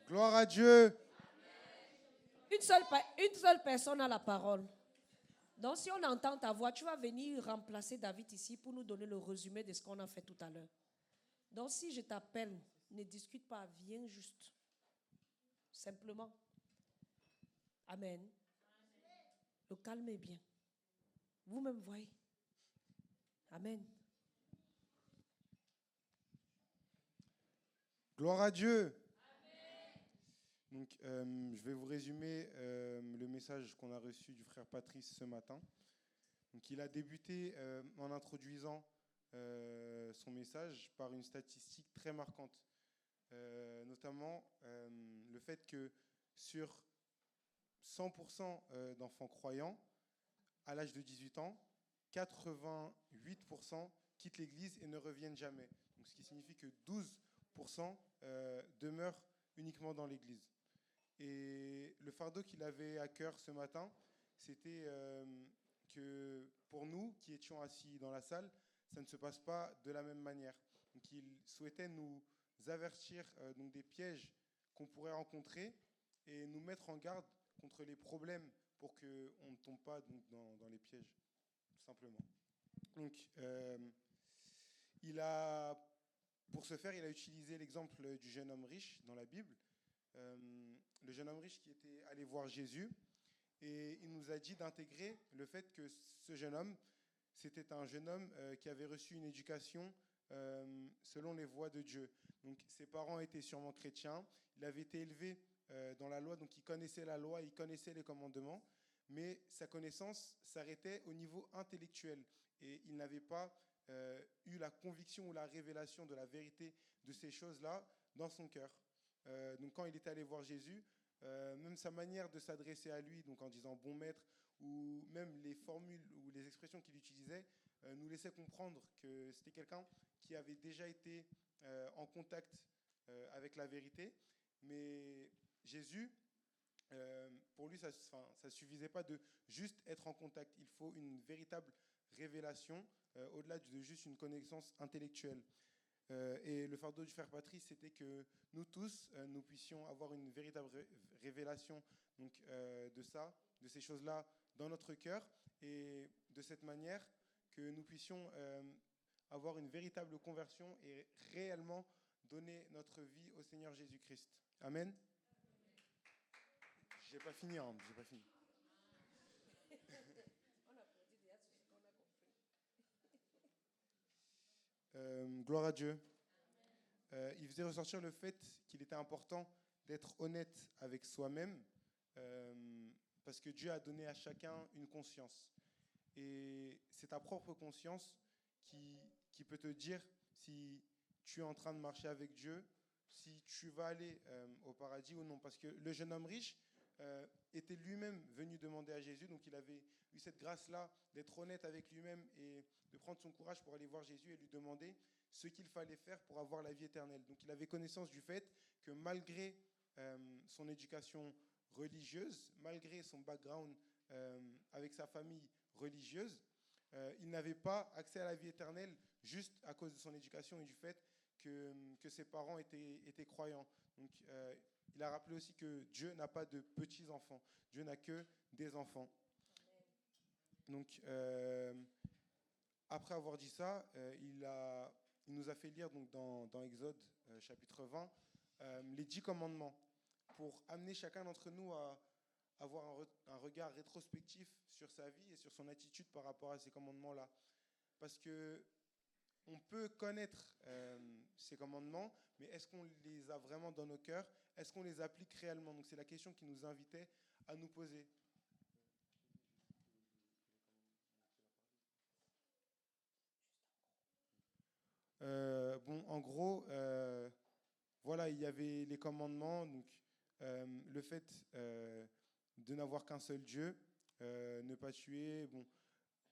Gloire à Dieu. Une seule personne a la parole. Donc si on entend ta voix, tu vas venir remplacer David ici pour nous donner le résumé de ce qu'on a fait tout à l'heure. Donc si je t'appelle, ne discute pas, viens juste. Simplement. Amen. Le calme est bien. Vous-même voyez. Amen. Gloire à Dieu. Donc, je vais vous résumer le message qu'on a reçu du frère Patrice ce matin. Donc, il a débuté en introduisant son message par une statistique très marquante, notamment le fait que sur 100% d'enfants croyants, à l'âge de 18 ans, 88% quittent l'Église et ne reviennent jamais. Donc, ce qui signifie que 12% demeurent uniquement dans l'Église. Et le fardeau qu'il avait à cœur ce matin, c'était que pour nous qui étions assis dans la salle, ça ne se passe pas de la même manière. Donc il souhaitait nous avertir donc des pièges qu'on pourrait rencontrer et nous mettre en garde contre les problèmes pour qu'on ne tombe pas donc, dans les pièges, tout simplement. Donc pour ce faire, il a utilisé l'exemple du jeune homme riche dans la Bible. Le jeune homme riche qui était allé voir Jésus, et il nous a dit d'intégrer le fait que ce jeune homme, c'était un jeune homme qui avait reçu une éducation selon les voies de Dieu. Donc ses parents étaient sûrement chrétiens, il avait été élevé dans la loi, donc il connaissait la loi, il connaissait les commandements, mais sa connaissance s'arrêtait au niveau intellectuel, et il n'avait pas eu la conviction ou la révélation de la vérité de ces choses-là dans son cœur. Donc quand il était allé voir Jésus, même sa manière de s'adresser à lui, donc en disant bon maître, ou même les formules ou les expressions qu'il utilisait, nous laissaient comprendre que c'était quelqu'un qui avait déjà été en contact avec la vérité. Mais Jésus, pour lui, ça ne suffisait pas de juste être en contact. Il faut une véritable révélation, au-delà de juste une connaissance intellectuelle. Et le fardeau du frère Patrice, c'était que nous tous, nous puissions avoir une véritable révélation donc, de ça, de ces choses-là dans notre cœur, et de cette manière que nous puissions avoir une véritable conversion et réellement donner notre vie au Seigneur Jésus-Christ. Amen. J'ai pas fini, hein, j'ai pas fini. Gloire à Dieu. Il faisait ressortir le fait qu'il était important d'être honnête avec soi-même, parce que Dieu a donné à chacun une conscience. Et c'est ta propre conscience qui peut te dire si tu es en train de marcher avec Dieu, si tu vas aller au paradis ou non. Parce que le jeune homme riche était lui-même venu demander à Jésus, donc il avait eu cette grâce-là d'être honnête avec lui-même et de prendre son courage pour aller voir Jésus et lui demander ce qu'il fallait faire pour avoir la vie éternelle. Donc il avait connaissance du fait que malgré son éducation religieuse, malgré son background avec sa famille religieuse, il n'avait pas accès à la vie éternelle juste à cause de son éducation et du fait que ses parents étaient croyants. Donc il a rappelé aussi que Dieu n'a pas de petits-enfants, Dieu n'a que des enfants. Donc après avoir dit ça, il nous a fait lire donc, dans Exode chapitre 20 les 10 commandements pour amener chacun d'entre nous à avoir un regard rétrospectif sur sa vie et sur son attitude par rapport à ces commandements-là. Parce que on peut connaître ces commandements, mais est-ce qu'on les a vraiment dans nos cœurs? Est-ce qu'on les applique réellement? Donc c'est la question qui nous invitait à nous poser. En gros, voilà, il y avait les commandements, donc le fait de n'avoir qu'un seul Dieu, ne pas tuer. Bon,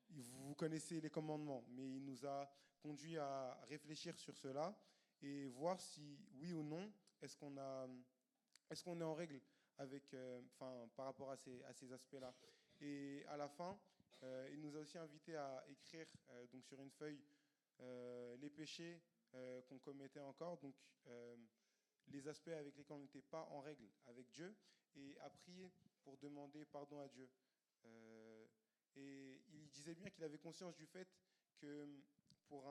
vous connaissez les commandements, mais il nous a conduit à réfléchir sur cela et voir si, oui ou non, est-ce qu'on est en règle avec, par rapport à ces aspects-là. Et à la fin, il nous a aussi invité à écrire donc sur une feuille les péchés qu'on commettait encore, donc les aspects avec lesquels on n'était pas en règle avec Dieu et à prier pour demander pardon à Dieu. Et il disait bien qu'il avait conscience du fait que pour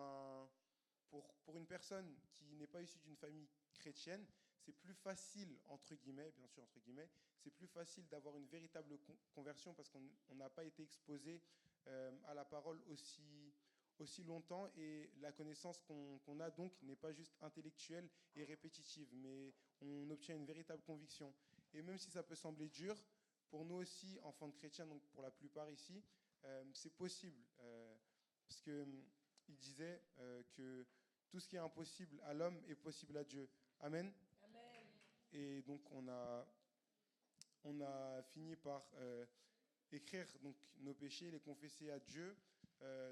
une personne qui n'est pas issue d'une famille chrétienne, c'est plus facile, entre guillemets, bien sûr, entre guillemets, c'est plus facile d'avoir une véritable conversion parce qu'on n'a pas été exposé à la parole aussi longtemps et la connaissance qu'on a donc n'est pas juste intellectuelle et répétitive, mais on obtient une véritable conviction. Et même si ça peut sembler dur, pour nous aussi, enfants de chrétiens, donc pour la plupart ici, c'est possible. Parce qu'il disait que tout ce qui est impossible à l'homme est possible à Dieu. Amen. Amen. Et donc on a fini par écrire donc, nos péchés, les confesser à Dieu,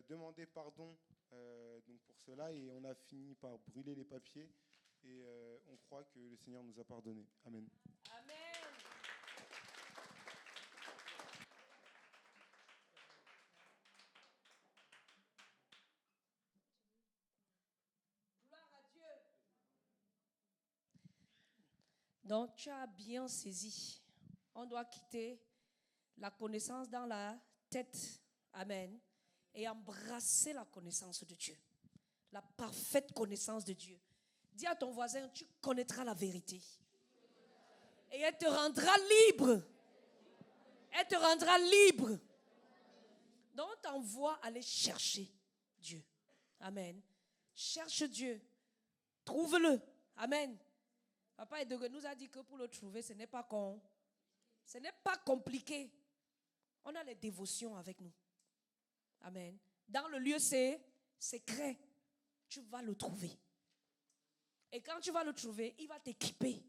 demander pardon donc pour cela, et on a fini par brûler les papiers et on croit que le Seigneur nous a pardonné. Amen. Amen. Gloire à Dieu. Donc tu as bien saisi. On doit quitter la connaissance dans la tête. Amen. Et embrasser la connaissance de Dieu. La parfaite connaissance de Dieu. Dis à ton voisin, tu connaîtras la vérité. Et elle te rendra libre. Elle te rendra libre. Donc on t'envoie aller chercher Dieu. Amen. Cherche Dieu. Trouve-le. Amen. Papa Edouard nous a dit que pour le trouver, ce n'est pas compliqué. On a les dévotions avec nous. Amen. Dans le lieu secret, tu vas le trouver. Et quand tu vas le trouver, il va t'équiper.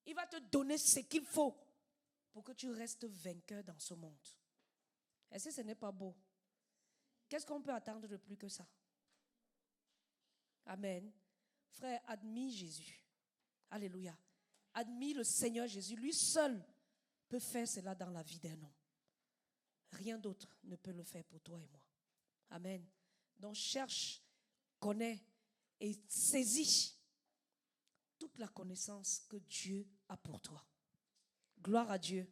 Il va te donner ce qu'il faut pour que tu restes vainqueur dans ce monde. Est-ce que ce n'est pas beau? Qu'est-ce qu'on peut attendre de plus que ça? Amen. Frère, admire Jésus. Alléluia. Admire le Seigneur Jésus. Lui seul peut faire cela dans la vie d'un homme. Rien d'autre ne peut le faire pour toi et moi. Amen. Donc cherche, connais et saisis toute la connaissance que Dieu a pour toi. Gloire à Dieu.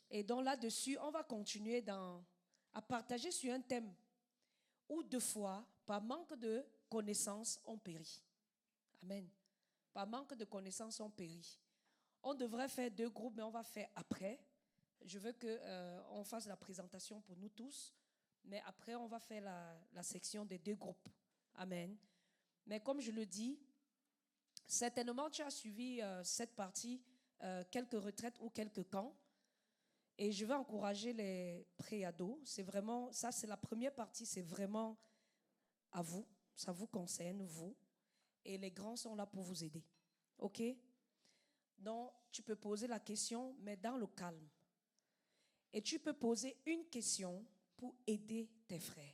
Et donc là-dessus, on va continuer à partager sur un thème où deux fois, par manque de connaissances, on périt. Amen. Par manque de connaissances, on périt. On devrait faire 2 groupes, mais on va faire après. Je veux qu'on fasse la présentation pour nous tous, mais après, on va faire la section des 2 groupes. Amen. Mais comme je le dis, certainement, tu as suivi cette partie, quelques retraites ou quelques camps. Et je veux encourager les pré-ados. C'est vraiment, ça c'est la première partie, c'est vraiment à vous. Ça vous concerne, vous. Et les grands sont là pour vous aider. OK? Donc, tu peux poser la question, mais dans le calme. Et tu peux poser une question pour aider tes frères.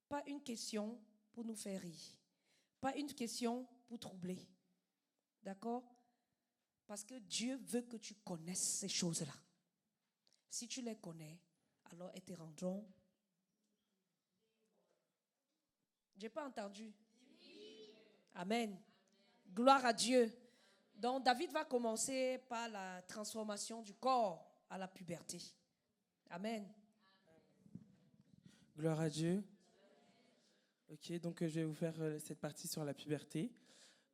Pas une question pour nous faire rire. Pas une question pour troubler. D'accord? Parce que Dieu veut que tu connaisses ces choses-là. Si tu les connais, alors elles te rendront. J'ai pas entendu. Amen. Gloire à Dieu. Donc David va commencer par la transformation du corps à la puberté. Amen. Gloire à Dieu. Ok, donc je vais vous faire cette partie sur la puberté.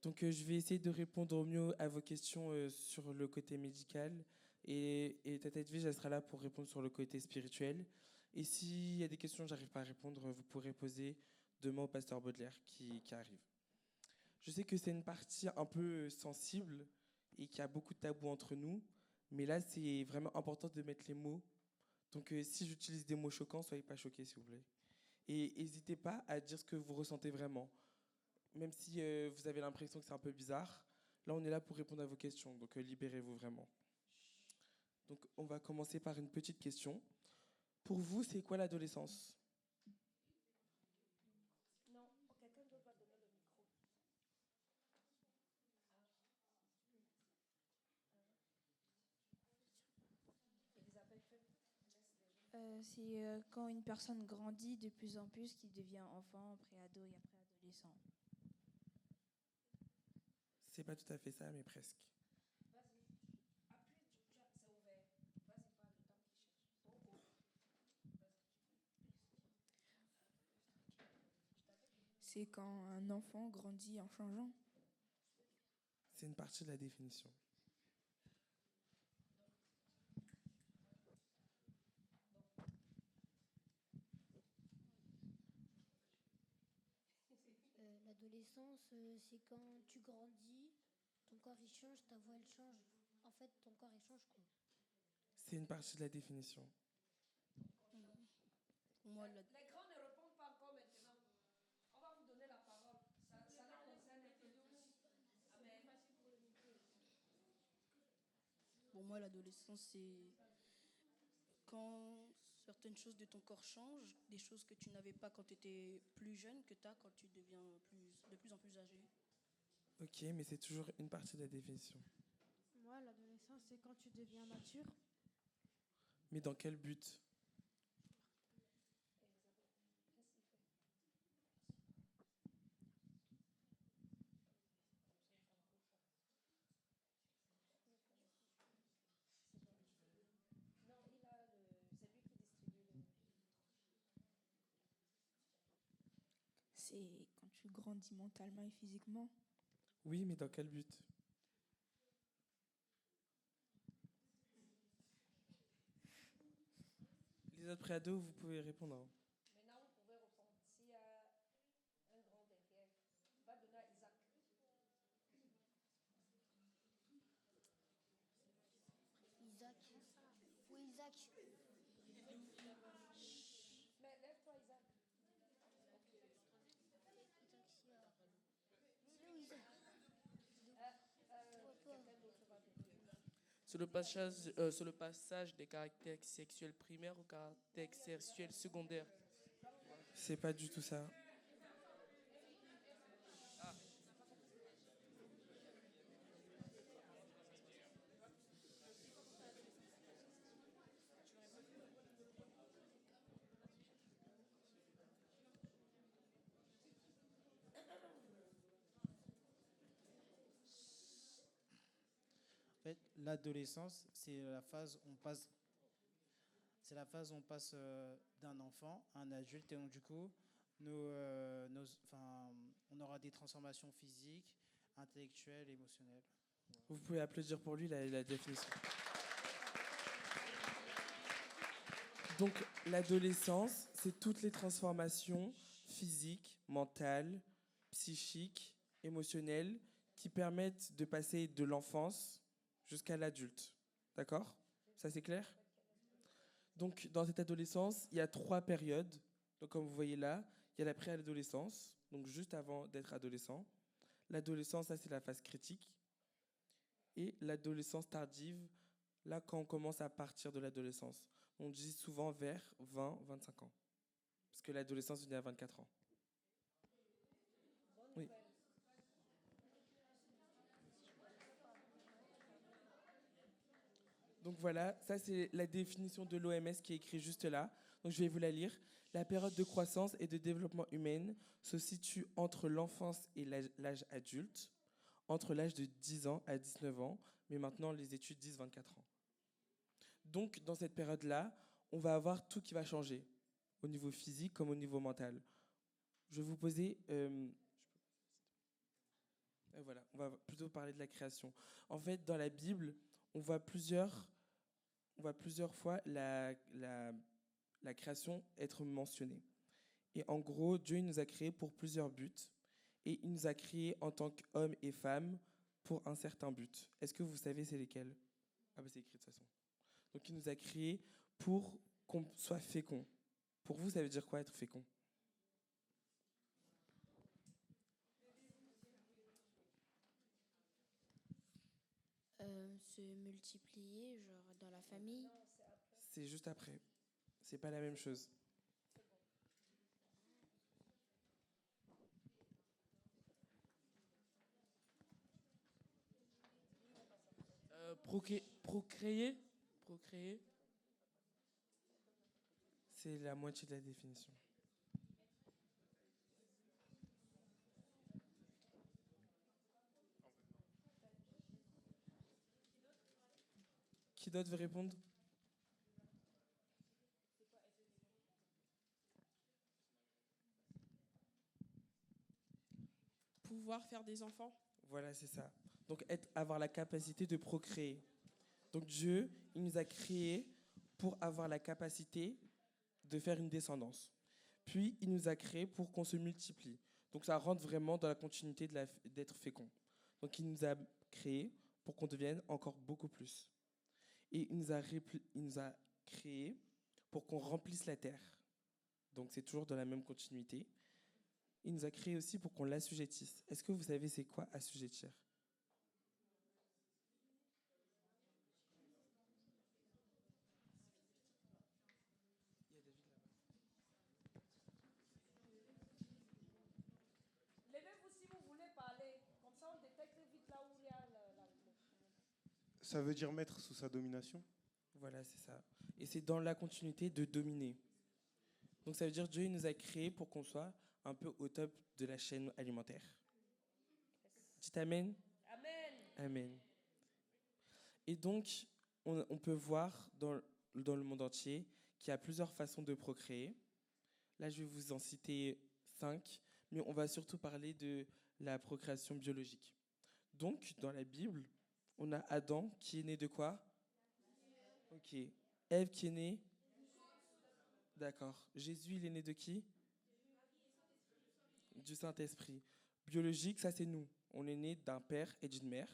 Donc je vais essayer de répondre au mieux à vos questions sur le côté médical. Et Tata Edwige, elle sera là pour répondre sur le côté spirituel. Et s'il y a des questions que je n'arrive pas à répondre, vous pourrez poser demain au pasteur Baudelaire qui arrive. Je sais que c'est une partie un peu sensible et qu'il y a beaucoup de tabous entre nous. Mais là, c'est vraiment important de mettre les mots. Donc si j'utilise des mots choquants, soyez pas choqués, s'il vous plaît. Et n'hésitez pas à dire ce que vous ressentez vraiment. Même si vous avez l'impression que c'est un peu bizarre, là, on est là pour répondre à vos questions. Donc libérez-vous vraiment. Donc, on va commencer par une petite question. Pour vous, c'est quoi l'adolescence? Non, quelqu'un d'autre va donner le micro. C'est quand une personne grandit de plus en plus, qui devient enfant, pré-ado et après adolescent. C'est pas tout à fait ça, mais presque. C'est quand un enfant grandit en changeant. C'est une partie de la définition. L'adolescence, c'est quand tu grandis, ton corps il change, ta voix elle change. En fait, ton corps il change quoi. C'est une partie de la définition. Moi, Les grands ne répondent pas encore maintenant. On va vous donner la parole. Ça ne concerne que nous. Amen. Pour moi, l'adolescence, c'est quand certaines choses de ton corps changent, des choses que tu n'avais pas quand tu étais plus jeune, que tu as quand tu deviens de plus en plus âgé. Ok, mais c'est toujours une partie de la définition. Moi, l'adolescence, c'est quand tu deviens mature. Mais dans quel but? c'est quand tu grandis mentalement et physiquement. Oui, mais dans quel but? Les autres préados, vous pouvez répondre. Hein. Maintenant, vous pouvez répondre. S'il y a un grand derrière, va donner à Isaac. Isaac. Oui, Isaac. Mais lève-toi, Isaac. C'est où Isaac? Quelqu'un d'autre va donner. Sur le passage des caractères sexuels primaires aux caractères sexuels secondaires. C'est pas du tout ça. En fait, l'adolescence, c'est la phase où on passe d'un enfant à un adulte et donc du coup, on aura des transformations physiques, intellectuelles, émotionnelles. Vous pouvez applaudir pour lui la définition. Donc, l'adolescence, c'est toutes les transformations physiques, mentales, psychiques, émotionnelles qui permettent de passer de l'enfance jusqu'à l'adulte. D'accord? Ça, c'est clair? Donc, dans cette adolescence, il y a 3 périodes. Donc, comme vous voyez là, il y a la préadolescence, donc juste avant d'être adolescent. L'adolescence, ça, c'est la phase critique. Et l'adolescence tardive, là, quand on commence à partir de l'adolescence. On dit souvent vers 20-25 ans. Parce que l'adolescence vient à 24 ans. Oui. Donc voilà, ça c'est la définition de l'OMS qui est écrite juste là. Donc je vais vous la lire. La période de croissance et de développement humaine se situe entre l'enfance et l'âge adulte, entre l'âge de 10 ans à 19 ans, mais maintenant les études disent 24 ans. Donc dans cette période-là, on va avoir tout qui va changer, au niveau physique comme au niveau mental. Je vais vous poser... voilà, on va plutôt parler de la création. En fait, dans la Bible, on voit plusieurs fois la création être mentionnée. Et en gros, Dieu il nous a créés pour plusieurs buts. Et il nous a créés en tant qu'hommes et femmes pour un certain but. Est-ce que vous savez c'est lesquels? Ah bah c'est écrit de toute façon. Donc il nous a créés pour qu'on soit fécond. Pour vous, ça veut dire quoi être fécond? Se multiplier, genre dans la famille. C'est juste après. C'est pas la même chose. Procréer. C'est la moitié de la définition. Qui d'autre veut répondre? Pouvoir faire des enfants. Voilà, c'est ça. Donc, avoir la capacité de procréer. Donc, Dieu, il nous a créés pour avoir la capacité de faire une descendance. Puis, il nous a créés pour qu'on se multiplie. Donc, ça rentre vraiment dans la continuité d'être fécond. Donc, il nous a créés pour qu'on devienne encore beaucoup plus. Et il nous a créés pour qu'on remplisse la terre. Donc, c'est toujours dans la même continuité. Il nous a créés aussi pour qu'on l'assujettisse. Est-ce que vous savez c'est quoi assujettir? Levez-vous si vous voulez parler. Comme ça, on détecte vite là où il y a Ça veut dire mettre sous sa domination? Voilà, c'est ça. Et c'est dans la continuité de dominer. Donc ça veut dire que Dieu il nous a créés pour qu'on soit un peu au top de la chaîne alimentaire. Dites Amen. Amen. Amen. Et donc, on peut voir dans le monde entier qu'il y a plusieurs façons de procréer. Là, je vais vous en citer 5, mais on va surtout parler de la procréation biologique. Donc, dans la Bible, on a Adam qui est né de quoi? Ok. Ève qui est née? D'accord. Jésus, il est né de qui? Du Saint-Esprit. Biologique, ça c'est nous. On est né d'un père et d'une mère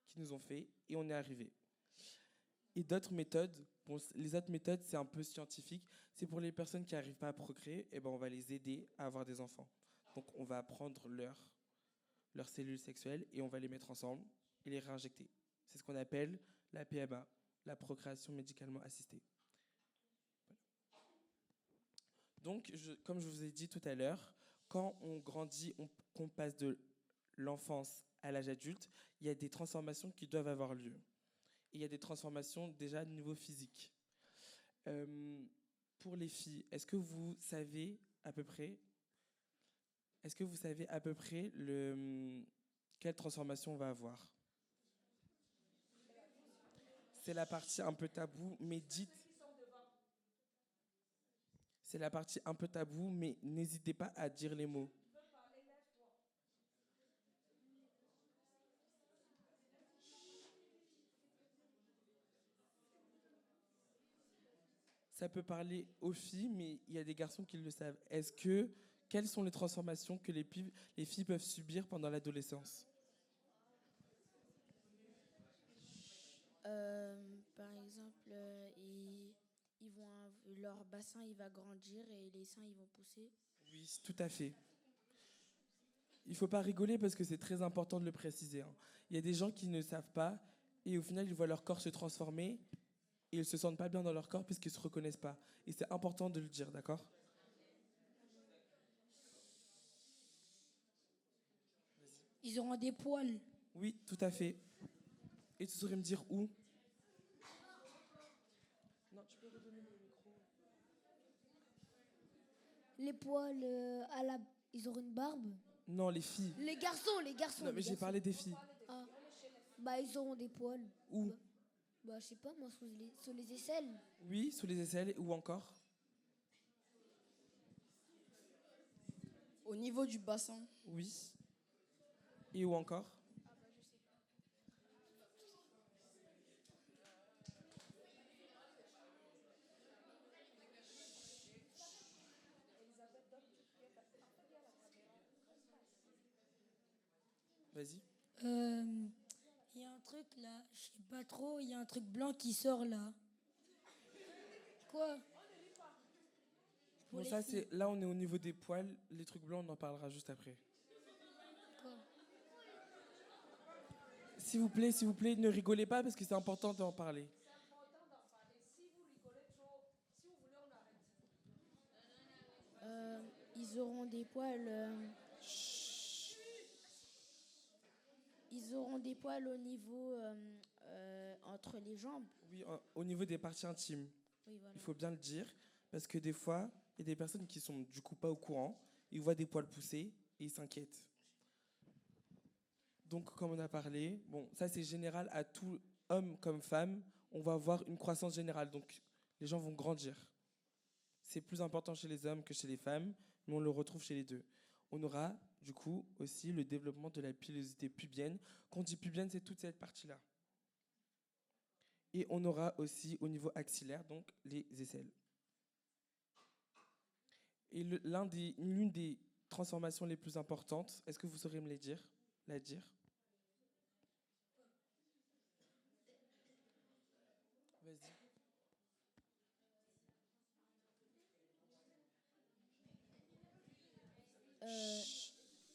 qui nous ont fait et on est arrivé. Et d'autres méthodes, bon, les autres méthodes c'est un peu scientifique, c'est pour les personnes qui n'arrivent pas à procréer, et ben on va les aider à avoir des enfants. Donc on va prendre leurs cellules sexuelles et on va les mettre ensemble et les réinjecter. C'est ce qu'on appelle la PMA, la procréation médicalement assistée. Donc, comme je vous ai dit tout à l'heure, quand on grandit, qu'on passe de l'enfance à l'âge adulte, il y a des transformations qui doivent avoir lieu. Et il y a des transformations déjà de niveau physique. Pour les filles, est-ce que vous savez à peu près quelle transformation on va avoir? C'est la partie un peu taboue, mais dites. C'est la partie un peu taboue, mais n'hésitez pas à dire les mots. Ça peut parler aux filles, mais il y a des garçons qui le savent. Quelles sont les transformations que les filles peuvent subir pendant l'adolescence? Par exemple, leur bassin il va grandir et les seins ils vont pousser. Oui, tout à fait. Il ne faut pas rigoler parce que c'est très important de le préciser. Il y a des gens qui ne savent pas et au final ils voient leur corps se transformer et ils ne se sentent pas bien dans leur corps puisqu'ils ne se reconnaissent pas. Et c'est important de le dire, d'accord? Ils auront des poils. Oui, tout à fait. Et tu saurais me dire où? Non, tu peux redonner le micro. Les poils ils auront une barbe. Non, les filles. Les garçons. Non, mais j'ai parlé des filles. Ah. Bah ils auront des poils. Où? Bah je sais pas moi, sous les aisselles. Oui, sous les aisselles, ou encore? Au niveau du bassin. Oui. Et où encore? Vas-y. Il y a un truc là, je sais pas trop, il y a un truc blanc qui sort là. Quoi? Bon, ça, là, on est au niveau des poils. Les trucs blancs, on en parlera juste après. Quoi? S'il vous plaît, ne rigolez pas parce que c'est important d'en parler. Ils auront des poils. Ils auront des poils au niveau entre les jambes. Oui, au niveau des parties intimes. Oui, voilà. Il faut bien le dire parce que des fois, il y a des personnes qui sont du coup pas au courant. Ils voient des poils pousser et ils s'inquiètent. Donc, comme on a parlé, bon, ça c'est général à tout homme comme femme. on va avoir une croissance générale. Donc, les gens vont grandir. C'est plus important chez les hommes que chez les femmes, mais on le retrouve chez les deux. On aura, du coup, aussi le développement de la pilosité pubienne. Quand on dit pubienne, c'est toute cette partie-là. Et on aura aussi, au niveau axillaire, donc les aisselles. Et l'une des transformations les plus importantes, est-ce que vous saurez me la dire? Vas-y.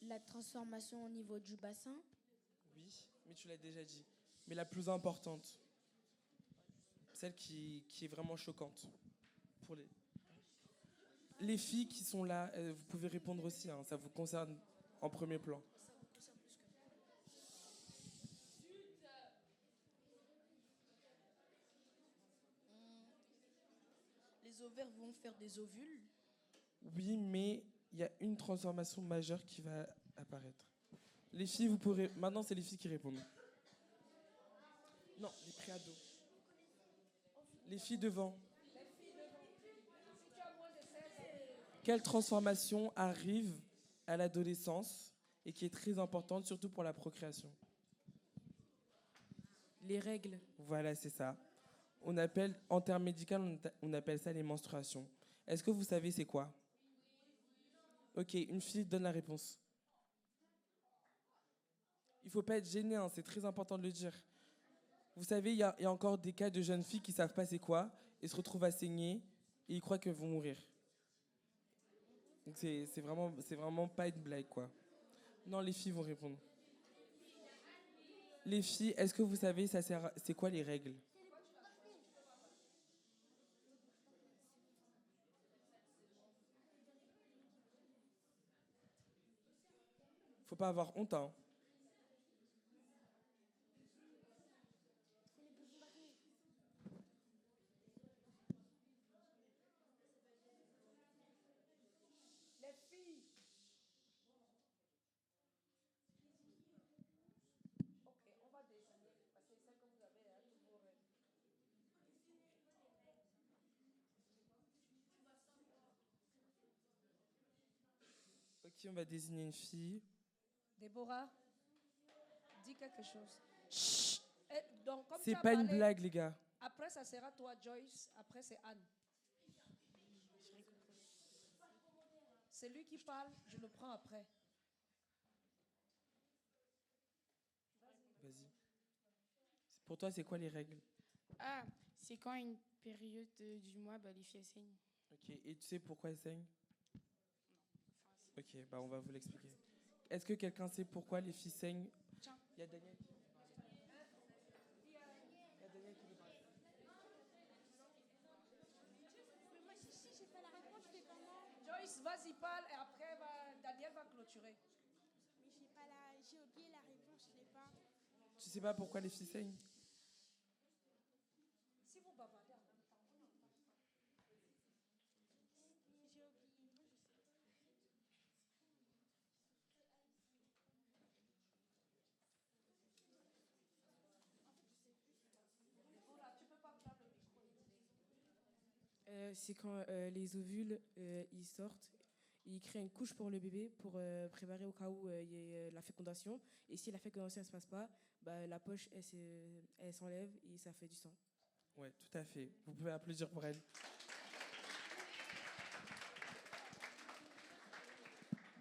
La transformation au niveau du bassin. Oui, mais tu l'as déjà dit. Mais la plus importante, celle qui est vraiment choquante pour les filles qui sont là, vous pouvez répondre aussi, hein, ça vous concerne en premier plan. Les ovaires vont faire des ovules. Oui, mais il y a une transformation majeure qui va apparaître. Les filles, vous pourrez... Maintenant, c'est les filles qui répondent. Non, les préados. Les filles devant. Quelle transformation arrive à l'adolescence et qui est très importante, surtout pour la procréation? Les règles. Voilà, c'est ça. En termes médicaux, on appelle ça les menstruations. Est-ce que vous savez c'est quoi? Ok, une fille donne la réponse. Il ne faut pas être gêné, hein, c'est très important de le dire. Vous savez, il y a encore des cas de jeunes filles qui ne savent pas c'est quoi et se retrouvent à saigner et ils croient qu'elles vont mourir. Donc c'est vraiment pas une blague, quoi. Non, les filles vont répondre. Les filles, est-ce que vous savez c'est quoi les règles? Faut pas avoir honte, hein. Ok, on va désigner une fille. Déborah, dis quelque chose. Chut. Donc, comme tu C'est as pas une parlé, blague, les gars. après, ça sera toi, Joyce. Après, c'est Anne. C'est lui qui parle, je le prends après. Vas-y. Pour toi, c'est quoi les règles? Ah, c'est quand une période du mois, bah, les filles elles saignent. Ok, et tu sais pourquoi elles saignent? Ok, bah on va vous l'expliquer. Est-ce que quelqu'un sait pourquoi les filles saignent? Tiens. Il y a Daniel qui veut parler. Il y a Daniel qui veut parler. Moi, si j'ai pas la réponse, je fais comment? Joyce, vas-y, parle et après, Daniel va clôturer. Mais j'ai oublié la réponse, je l'ai pas. Tu sais pas pourquoi les filles saignent? Si vous bavardez en même temps. J'ai oublié. C'est quand les ovules ils sortent, ils créent une couche pour le bébé pour préparer au cas où il y ait la fécondation. Et si la fécondation ne se passe pas, bah, la poche elle s'enlève et ça fait du sang. Ouais, tout à fait. Vous pouvez applaudir pour elle.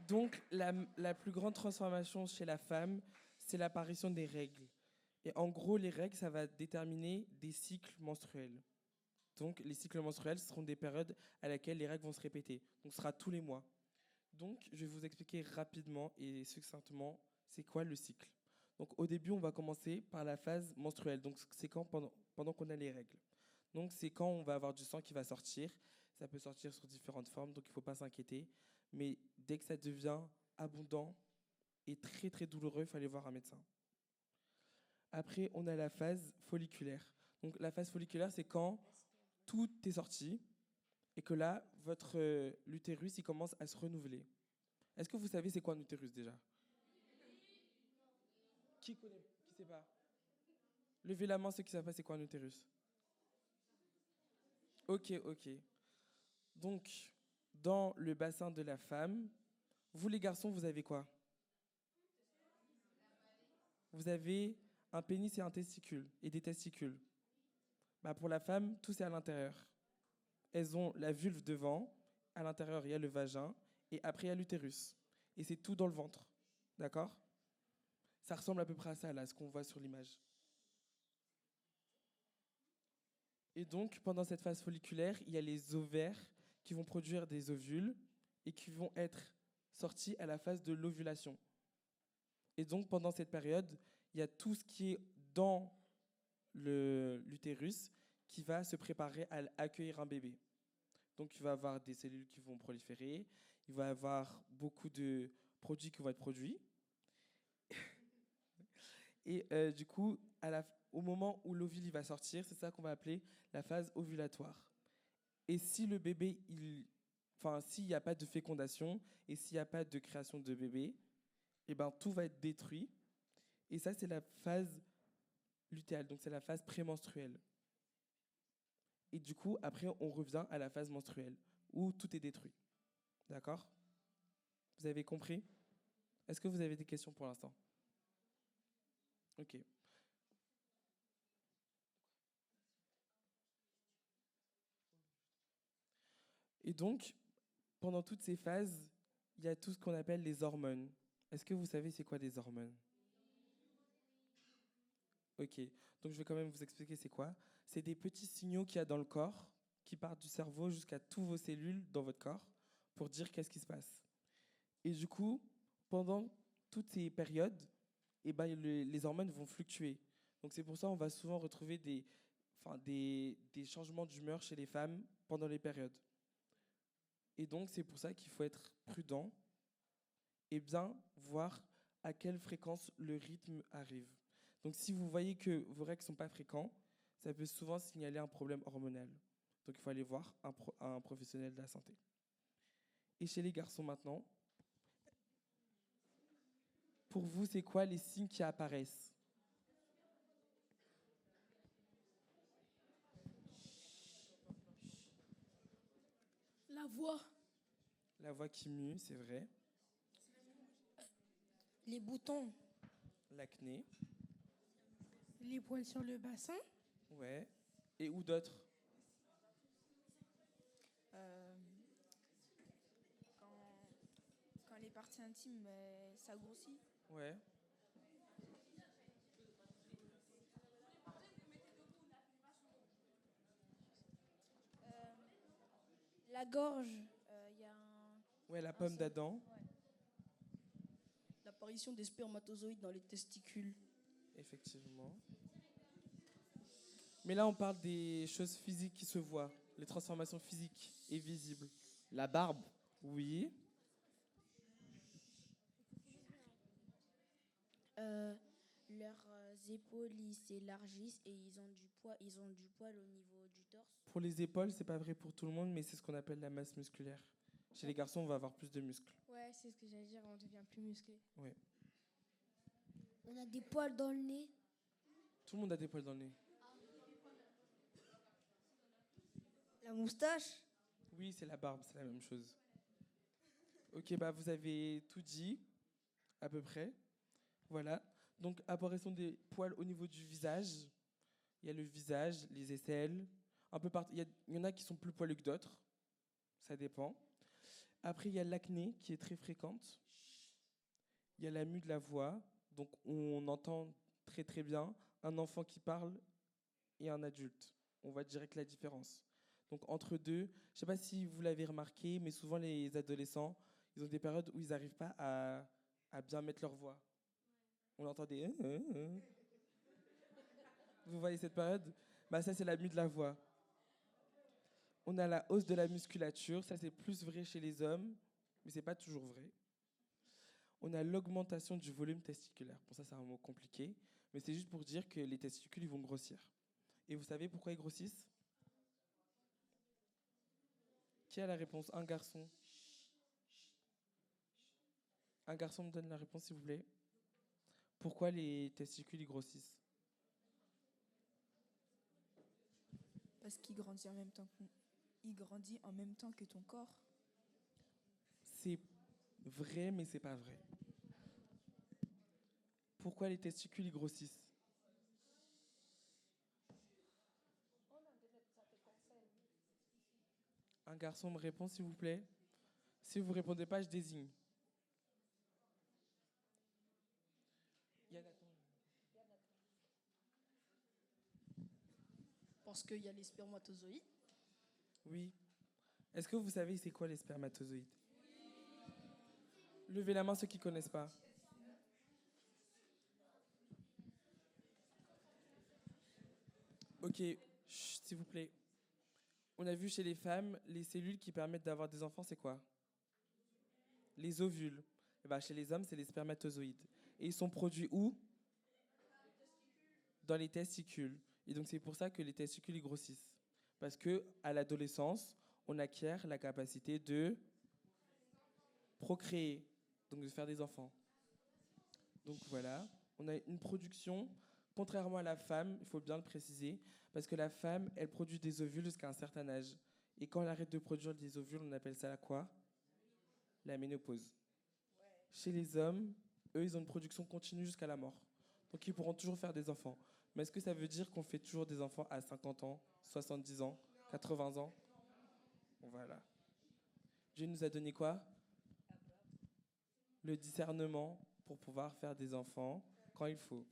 Donc, la plus grande transformation chez la femme, c'est l'apparition des règles. Et en gros, les règles, ça va déterminer des cycles menstruels. Donc, les cycles menstruels seront des périodes à laquelle les règles vont se répéter. Donc, ce sera tous les mois. Donc, je vais vous expliquer rapidement et succinctement c'est quoi le cycle. Donc, au début, on va commencer par la phase menstruelle. Donc, c'est quand pendant qu'on a les règles. Donc, c'est quand on va avoir du sang qui va sortir. Ça peut sortir sous différentes formes, donc il ne faut pas s'inquiéter. Mais dès que ça devient abondant et très, très douloureux, il faut aller voir un médecin. Après, on a la phase folliculaire. Donc, la phase folliculaire, c'est quand tout est sorti et que là, votre l'utérus, il commence à se renouveler. Est-ce que vous savez c'est quoi un utérus déjà? Qui connaît? Qui sait pas? Levez la main ceux qui savent pas c'est quoi un utérus. Ok. Donc, dans le bassin de la femme, vous les garçons, vous avez quoi? Vous avez un pénis et un testicule, et des testicules. Bah, pour la femme, tout c'est à l'intérieur. Elles ont la vulve devant, à l'intérieur il y a le vagin, et après il y a l'utérus. Et c'est tout dans le ventre. D'accord? Ça ressemble à peu près à ça, là, ce qu'on voit sur l'image. Et donc, pendant cette phase folliculaire, il y a les ovaires qui vont produire des ovules et qui vont être sortis à la phase de l'ovulation. Et donc, pendant cette période, il y a tout ce qui est dans l'utérus qui va se préparer à accueillir un bébé. Donc, il va y avoir des cellules qui vont proliférer, il va y avoir beaucoup de produits qui vont être produits. Et du coup, au moment où l'ovule va sortir, c'est ça qu'on va appeler la phase ovulatoire. Et si le bébé, s'il n'y a pas de fécondation et s'il n'y a pas de création de bébé, eh ben, tout va être détruit. Et ça, c'est la phase lutéale, donc c'est la phase prémenstruelle. Et du coup, après, on revient à la phase menstruelle, où tout est détruit. D'accord? Vous avez compris? Est-ce que vous avez des questions pour l'instant? Ok. Et donc, pendant toutes ces phases, il y a tout ce qu'on appelle les hormones. Est-ce que vous savez c'est quoi des hormones? Ok, donc je vais quand même vous expliquer c'est quoi. C'est des petits signaux qu'il y a dans le corps qui partent du cerveau jusqu'à toutes vos cellules dans votre corps pour dire qu'est-ce qui se passe. Et du coup, pendant toutes ces périodes, eh ben, les hormones vont fluctuer. Donc c'est pour ça qu'on va souvent retrouver des changements d'humeur chez les femmes pendant les périodes. Et donc c'est pour ça qu'il faut être prudent et bien voir à quelle fréquence le rythme arrive. Donc si vous voyez que vos règles ne sont pas fréquentes, ça peut souvent signaler un problème hormonal. Donc il faut aller voir un professionnel de la santé. Et chez les garçons maintenant, pour vous, c'est quoi les signes qui apparaissent? La voix. La voix qui mue, c'est vrai. Les boutons. L'acné. Les poils sur le bassin. Ouais. Et où d'autres? Quand les parties intimes s'agrossit. Ouais. La gorge, il y a un... Ouais, la pomme d'Adam. Ouais. L'apparition des spermatozoïdes dans les testicules. Effectivement. Mais là, on parle des choses physiques qui se voient, les transformations physiques et visibles. La barbe. Oui. Leurs épaules ils s'élargissent et ils ont du poil au niveau du torse. Pour les épaules, c'est pas vrai pour tout le monde, mais c'est ce qu'on appelle la masse musculaire. Chez les garçons, on va avoir plus de muscles. Ouais, c'est ce que j'allais dire, on devient plus musclé. Oui. On a des poils dans le nez. Tout le monde a des poils dans le nez. La moustache. Oui, c'est la barbe, c'est la même chose. Ok, bah vous avez tout dit, à peu près. Voilà. Donc, apparition des poils au niveau du visage. Il y a le visage, les aisselles, un peu partout. Il y en a qui sont plus poilus que d'autres. Ça dépend. Après, il y a l'acné qui est très fréquente. Il y a la mue de la voix. Donc, on entend très très bien un enfant qui parle et un adulte. On voit direct la différence. Donc, entre deux, je ne sais pas si vous l'avez remarqué, mais souvent les adolescents, ils ont des périodes où ils n'arrivent pas à bien mettre leur voix. On entend des... Vous voyez cette période? Bah, ça, c'est la mue de la voix. On a la hausse de la musculature. Ça, c'est plus vrai chez les hommes, mais ce n'est pas toujours vrai. On a l'augmentation du volume testiculaire. Bon, ça, c'est un mot compliqué, mais c'est juste pour dire que les testicules, ils vont grossir. Et vous savez pourquoi ils grossissent? Qui a la réponse? Un garçon. Un garçon me donne la réponse, s'il vous plaît. Pourquoi les testicules ils grossissent? Parce qu'il grandit en même temps il grandit en même temps que ton corps. C'est vrai, mais c'est pas vrai. Pourquoi les testicules ils grossissent? Un garçon me répond, s'il vous plaît. Si vous ne répondez pas, je désigne. Parce qu'il y a les spermatozoïdes. Oui. Est-ce que vous savez c'est quoi les spermatozoïdes? Levez la main ceux qui ne connaissent pas. Ok, chut, s'il vous plaît. On a vu chez les femmes, les cellules qui permettent d'avoir des enfants, c'est quoi? Les ovules. Et ben, chez les hommes, c'est les spermatozoïdes. Et ils sont produits où? Dans les testicules. Et donc c'est pour ça que les testicules ils grossissent. Parce qu'à l'adolescence, on acquiert la capacité de procréer, donc de faire des enfants. Donc voilà, on a une production, contrairement à la femme, il faut bien le préciser, parce que la femme, elle produit des ovules jusqu'à un certain âge. Et quand elle arrête de produire des ovules, on appelle ça la quoi? La ménopause. Chez les hommes, eux, ils ont une production continue jusqu'à la mort. Donc ils pourront toujours faire des enfants. Mais est-ce que ça veut dire qu'on fait toujours des enfants à 50 ans, 70 ans, 80 ans? Voilà. Dieu nous a donné quoi? Le discernement pour pouvoir faire des enfants quand il faut.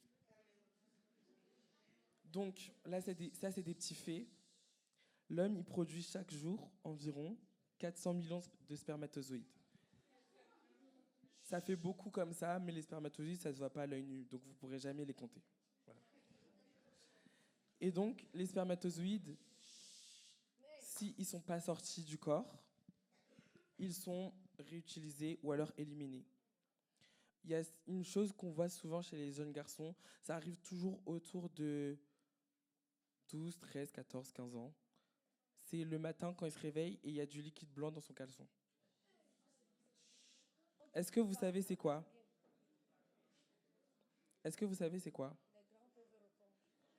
Donc, là, ça, c'est des petits faits. L'homme, il produit chaque jour environ 400 millions de spermatozoïdes. Ça fait beaucoup comme ça, mais les spermatozoïdes, ça ne se voit pas à l'œil nu, donc vous ne pourrez jamais les compter. Voilà. Et donc, les spermatozoïdes, s'ils ne sont pas sortis du corps, ils sont réutilisés ou alors éliminés. Il y a une chose qu'on voit souvent chez les jeunes garçons, ça arrive toujours autour de 12, 13, 14, 15 ans. C'est le matin quand il se réveille et il y a du liquide blanc dans son caleçon. Est-ce que vous savez c'est quoi? Est-ce que vous savez c'est quoi?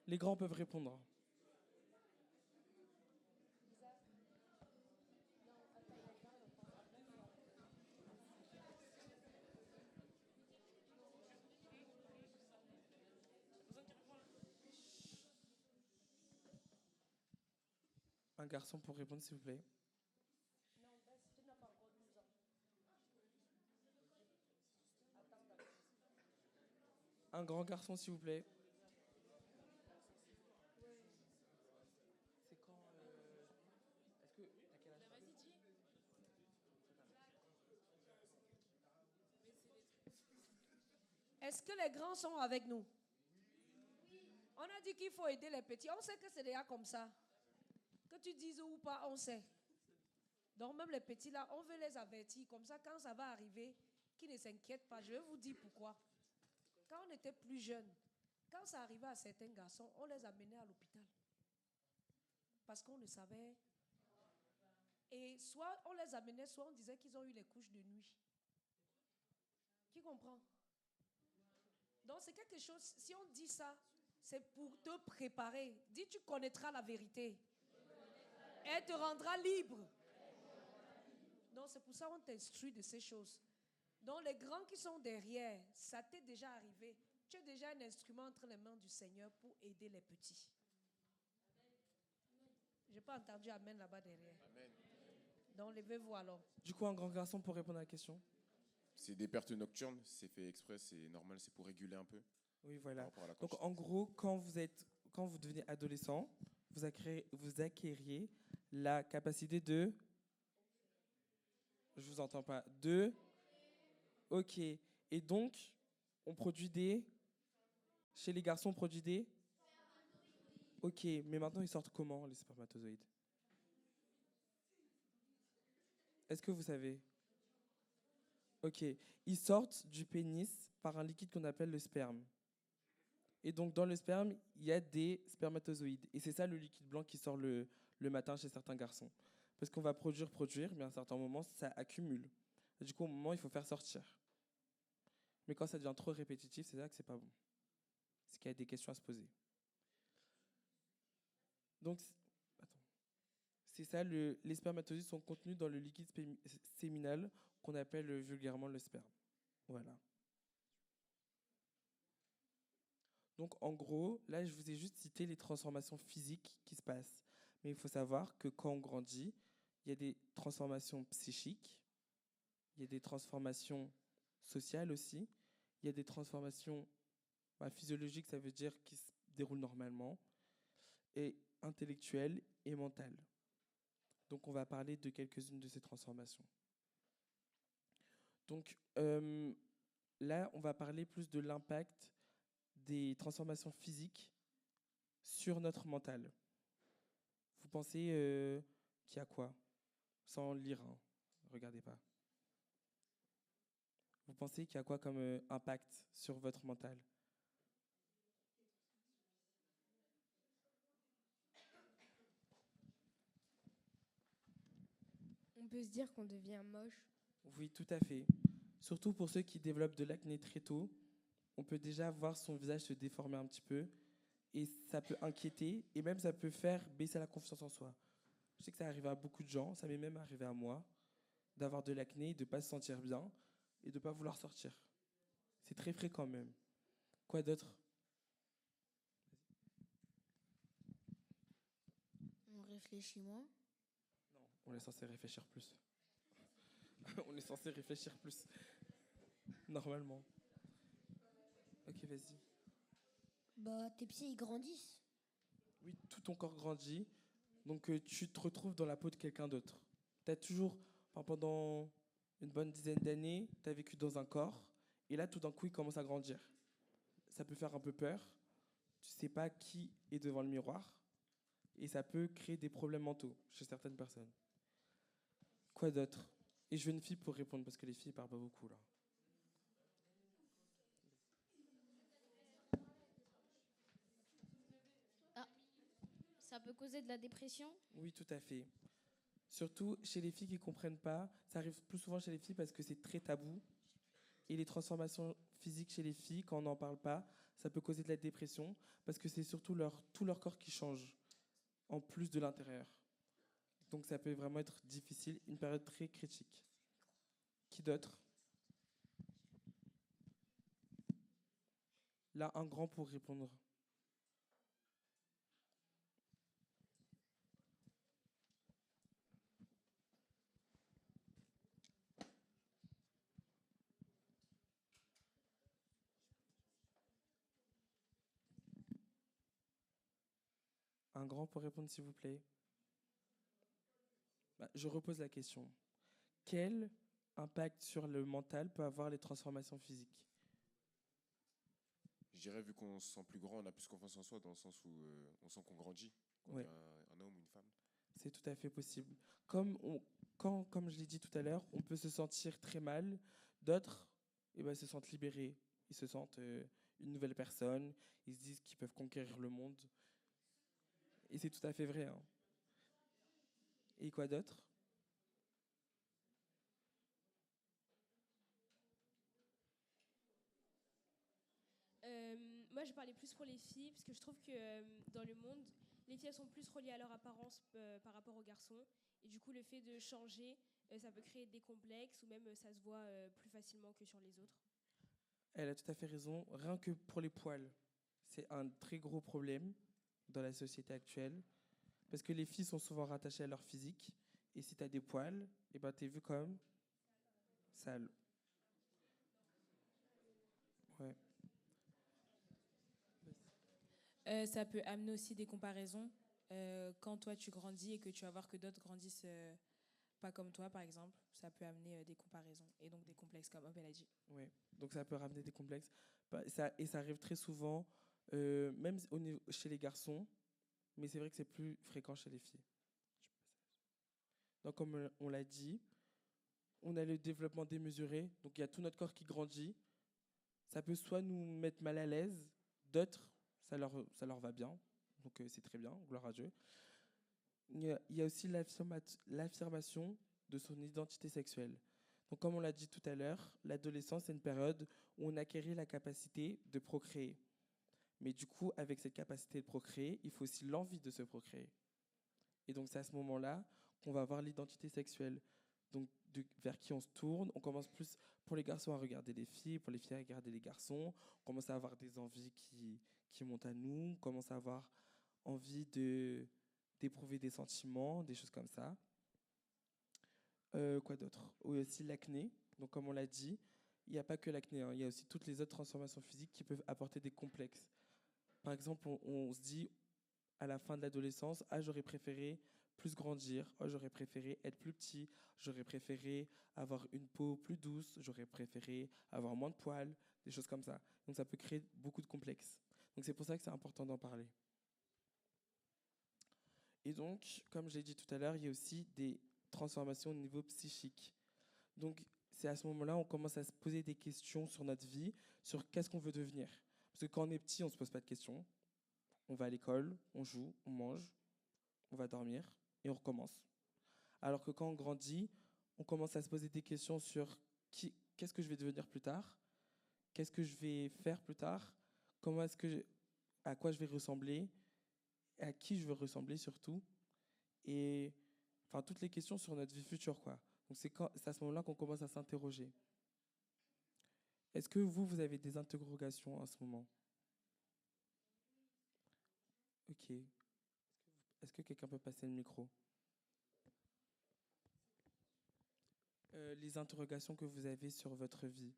Les grands peuvent répondre. Un garçon pour répondre, s'il vous plaît. Un grand garçon, s'il vous plaît. C'est quand... Est-ce que... T'as quel âge? Est-ce que les grands sont avec nous? On a dit qu'il faut aider les petits. On sait que c'est déjà comme ça. Que tu dises ou pas, on sait. Donc même les petits là, on veut les avertir. Comme ça, quand ça va arriver, qu'ils ne s'inquiètent pas. Je vais vous dire pourquoi. Quand on était plus jeunes, quand ça arrivait à certains garçons, on les amenait à l'hôpital. Parce qu'on le savait. Et soit on les amenait, soit on disait qu'ils ont eu les couches de nuit. Qui comprend? Donc c'est quelque chose, si on dit ça, c'est pour te préparer. Dis, tu connaîtras la vérité. Elle te rendra libre. Donc c'est pour ça qu'on t'instruit de ces choses. Donc les grands qui sont derrière, ça t'est déjà arrivé. Tu es déjà un instrument entre les mains du Seigneur pour aider les petits. Je n'ai pas entendu amen là-bas derrière. Amen. Donc levez-vous alors. Du coup, un grand garçon pour répondre à la question. C'est des pertes nocturnes, c'est fait exprès, c'est normal, c'est pour réguler un peu. Oui, voilà. Donc en gros, quand vous devenez adolescent, vous acquériez la capacité de... Je vous entends pas. Ok. Et donc, on produit des... Chez les garçons, on produit des... Ok, mais maintenant, ils sortent comment, les spermatozoïdes? Est-ce que vous savez? Ok. Ils sortent du pénis par un liquide qu'on appelle le sperme. Et donc, dans le sperme, il y a des spermatozoïdes. Et c'est ça le liquide blanc qui sort le matin chez certains garçons. Parce qu'on va produire, mais à un certain moment, ça accumule. Et du coup, au moment, il faut faire sortir. Mais quand ça devient trop répétitif, c'est là que c'est pas bon. C'est qu'il y a des questions à se poser. Donc, attends. C'est ça, les spermatozoïdes sont contenus dans le liquide séminal qu'on appelle vulgairement le sperme. Voilà. Donc en gros, là je vous ai juste cité les transformations physiques qui se passent. Mais il faut savoir que quand on grandit, il y a des transformations psychiques, il y a des transformations sociales aussi, il y a des transformations physiologiques, ça veut dire qui se déroulent normalement, et intellectuelles et mentales. Donc on va parler de quelques-unes de ces transformations. Donc là, on va parler plus de l'impact des transformations physiques sur notre mental. Vous pensez qu'il y a quoi? Sans lire, hein, regardez pas. Vous pensez qu'il y a quoi comme impact sur votre mental? On peut se dire qu'on devient moche. Oui, tout à fait. Surtout pour ceux qui développent de l'acné très tôt, on peut déjà voir son visage se déformer un petit peu et ça peut inquiéter et même ça peut faire baisser la confiance en soi. Je sais que ça arrive à beaucoup de gens, ça m'est même arrivé à moi, d'avoir de l'acné, de ne pas se sentir bien et de ne pas vouloir sortir. C'est très fréquent même. Quoi d'autre? On réfléchit moins. Non, on est censé réfléchir plus. On est censé réfléchir plus. Normalement. Ok, vas-y. Bah, tes pieds, ils grandissent. Oui, tout ton corps grandit, donc tu te retrouves dans la peau de quelqu'un d'autre. T'as toujours, pendant une bonne dizaine d'années, tu as vécu dans un corps, et là, tout d'un coup, il commence à grandir. Ça peut faire un peu peur, tu sais pas qui est devant le miroir, et ça peut créer des problèmes mentaux chez certaines personnes. Quoi d'autre? Et je veux une fille pour répondre, parce que les filles parlent pas beaucoup, là. Ça peut causer de la dépression? Oui, tout à fait. Surtout chez les filles qui ne comprennent pas. Ça arrive plus souvent chez les filles parce que c'est très tabou. Et les transformations physiques chez les filles, quand on n'en parle pas, ça peut causer de la dépression parce que c'est surtout tout leur corps qui change, en plus de l'intérieur. Donc ça peut vraiment être difficile, une période très critique. Qui d'autre? Là, un grand pour répondre. Un grand pour répondre, s'il vous plaît. Je repose la question. Quel impact sur le mental peut avoir les transformations physiques? Je dirais, vu qu'on se sent plus grand, on a plus confiance en soi, dans le sens où on sent qu'on grandit, qu'on est un homme ou une femme. C'est tout à fait possible. Comme je l'ai dit tout à l'heure, on peut se sentir très mal. D'autres se sentent libérés. Ils se sentent une nouvelle personne. Ils se disent qu'ils peuvent conquérir le monde. Et c'est tout à fait vrai. Hein. Et quoi d'autre? Moi, je parlais plus pour les filles, parce que je trouve que dans le monde, les filles elles sont plus reliées à leur apparence par rapport aux garçons. Et du coup, le fait de changer, ça peut créer des complexes, ou même ça se voit plus facilement que sur les autres. Elle a tout à fait raison. Rien que pour les poils, c'est un très gros problème dans la société actuelle. Parce que les filles sont souvent rattachées à leur physique. Et si tu as des poils, t'es vu comme sale. Ouais. Ça peut amener aussi des comparaisons. Quand toi tu grandis et que tu vas voir que d'autres grandissent pas comme toi, par exemple, ça peut amener des comparaisons et donc des complexes, comme elle a dit. Oui, donc ça peut ramener des complexes. Et ça arrive très souvent, même chez les garçons, mais c'est vrai que c'est plus fréquent chez les filles. Donc comme on l'a dit, on a le développement démesuré, donc il y a tout notre corps qui grandit. Ça peut soit nous mettre mal à l'aise, d'autres, ça leur va bien, donc c'est très bien, gloire à Dieu. Il y a aussi l'affirmation de son identité sexuelle. Donc comme on l'a dit tout à l'heure, l'adolescence est une période où on acquérit la capacité de procréer. Mais du coup, avec cette capacité de procréer, il faut aussi l'envie de se procréer. Et donc, c'est à ce moment-là qu'on va avoir l'identité sexuelle. Donc, vers qui on se tourne. On commence plus, pour les garçons, à regarder les filles, pour les filles, à regarder les garçons. On commence à avoir des envies qui montent à nous. On commence à avoir envie d'éprouver des sentiments, des choses comme ça. Quoi d'autre? Oui, aussi l'acné. Donc, comme on l'a dit, il n'y a pas que l'acné, hein. Il y a aussi toutes les autres transformations physiques qui peuvent apporter des complexes. Par exemple, on se dit à la fin de l'adolescence, ah, j'aurais préféré plus grandir, oh, j'aurais préféré être plus petit, j'aurais préféré avoir une peau plus douce, j'aurais préféré avoir moins de poils, des choses comme ça. Donc ça peut créer beaucoup de complexes. Donc c'est pour ça que c'est important d'en parler. Et donc, comme je l'ai dit tout à l'heure, il y a aussi des transformations au niveau psychique. Donc c'est à ce moment-là on commence à se poser des questions sur notre vie, sur qu'est-ce qu'on veut devenir. Parce que quand on est petit, on ne se pose pas de questions. On va à l'école, on joue, on mange, on va dormir et on recommence. Alors que quand on grandit, on commence à se poser des questions sur qu'est-ce que je vais devenir plus tard, qu'est-ce que je vais faire plus tard, à quoi je vais ressembler, à qui je veux ressembler surtout, et enfin toutes les questions sur notre vie future, quoi. Donc c'est à ce moment-là qu'on commence à s'interroger. Est-ce que vous avez des interrogations en ce moment? Ok. Est-ce que quelqu'un peut passer le micro? Les interrogations que vous avez sur votre vie.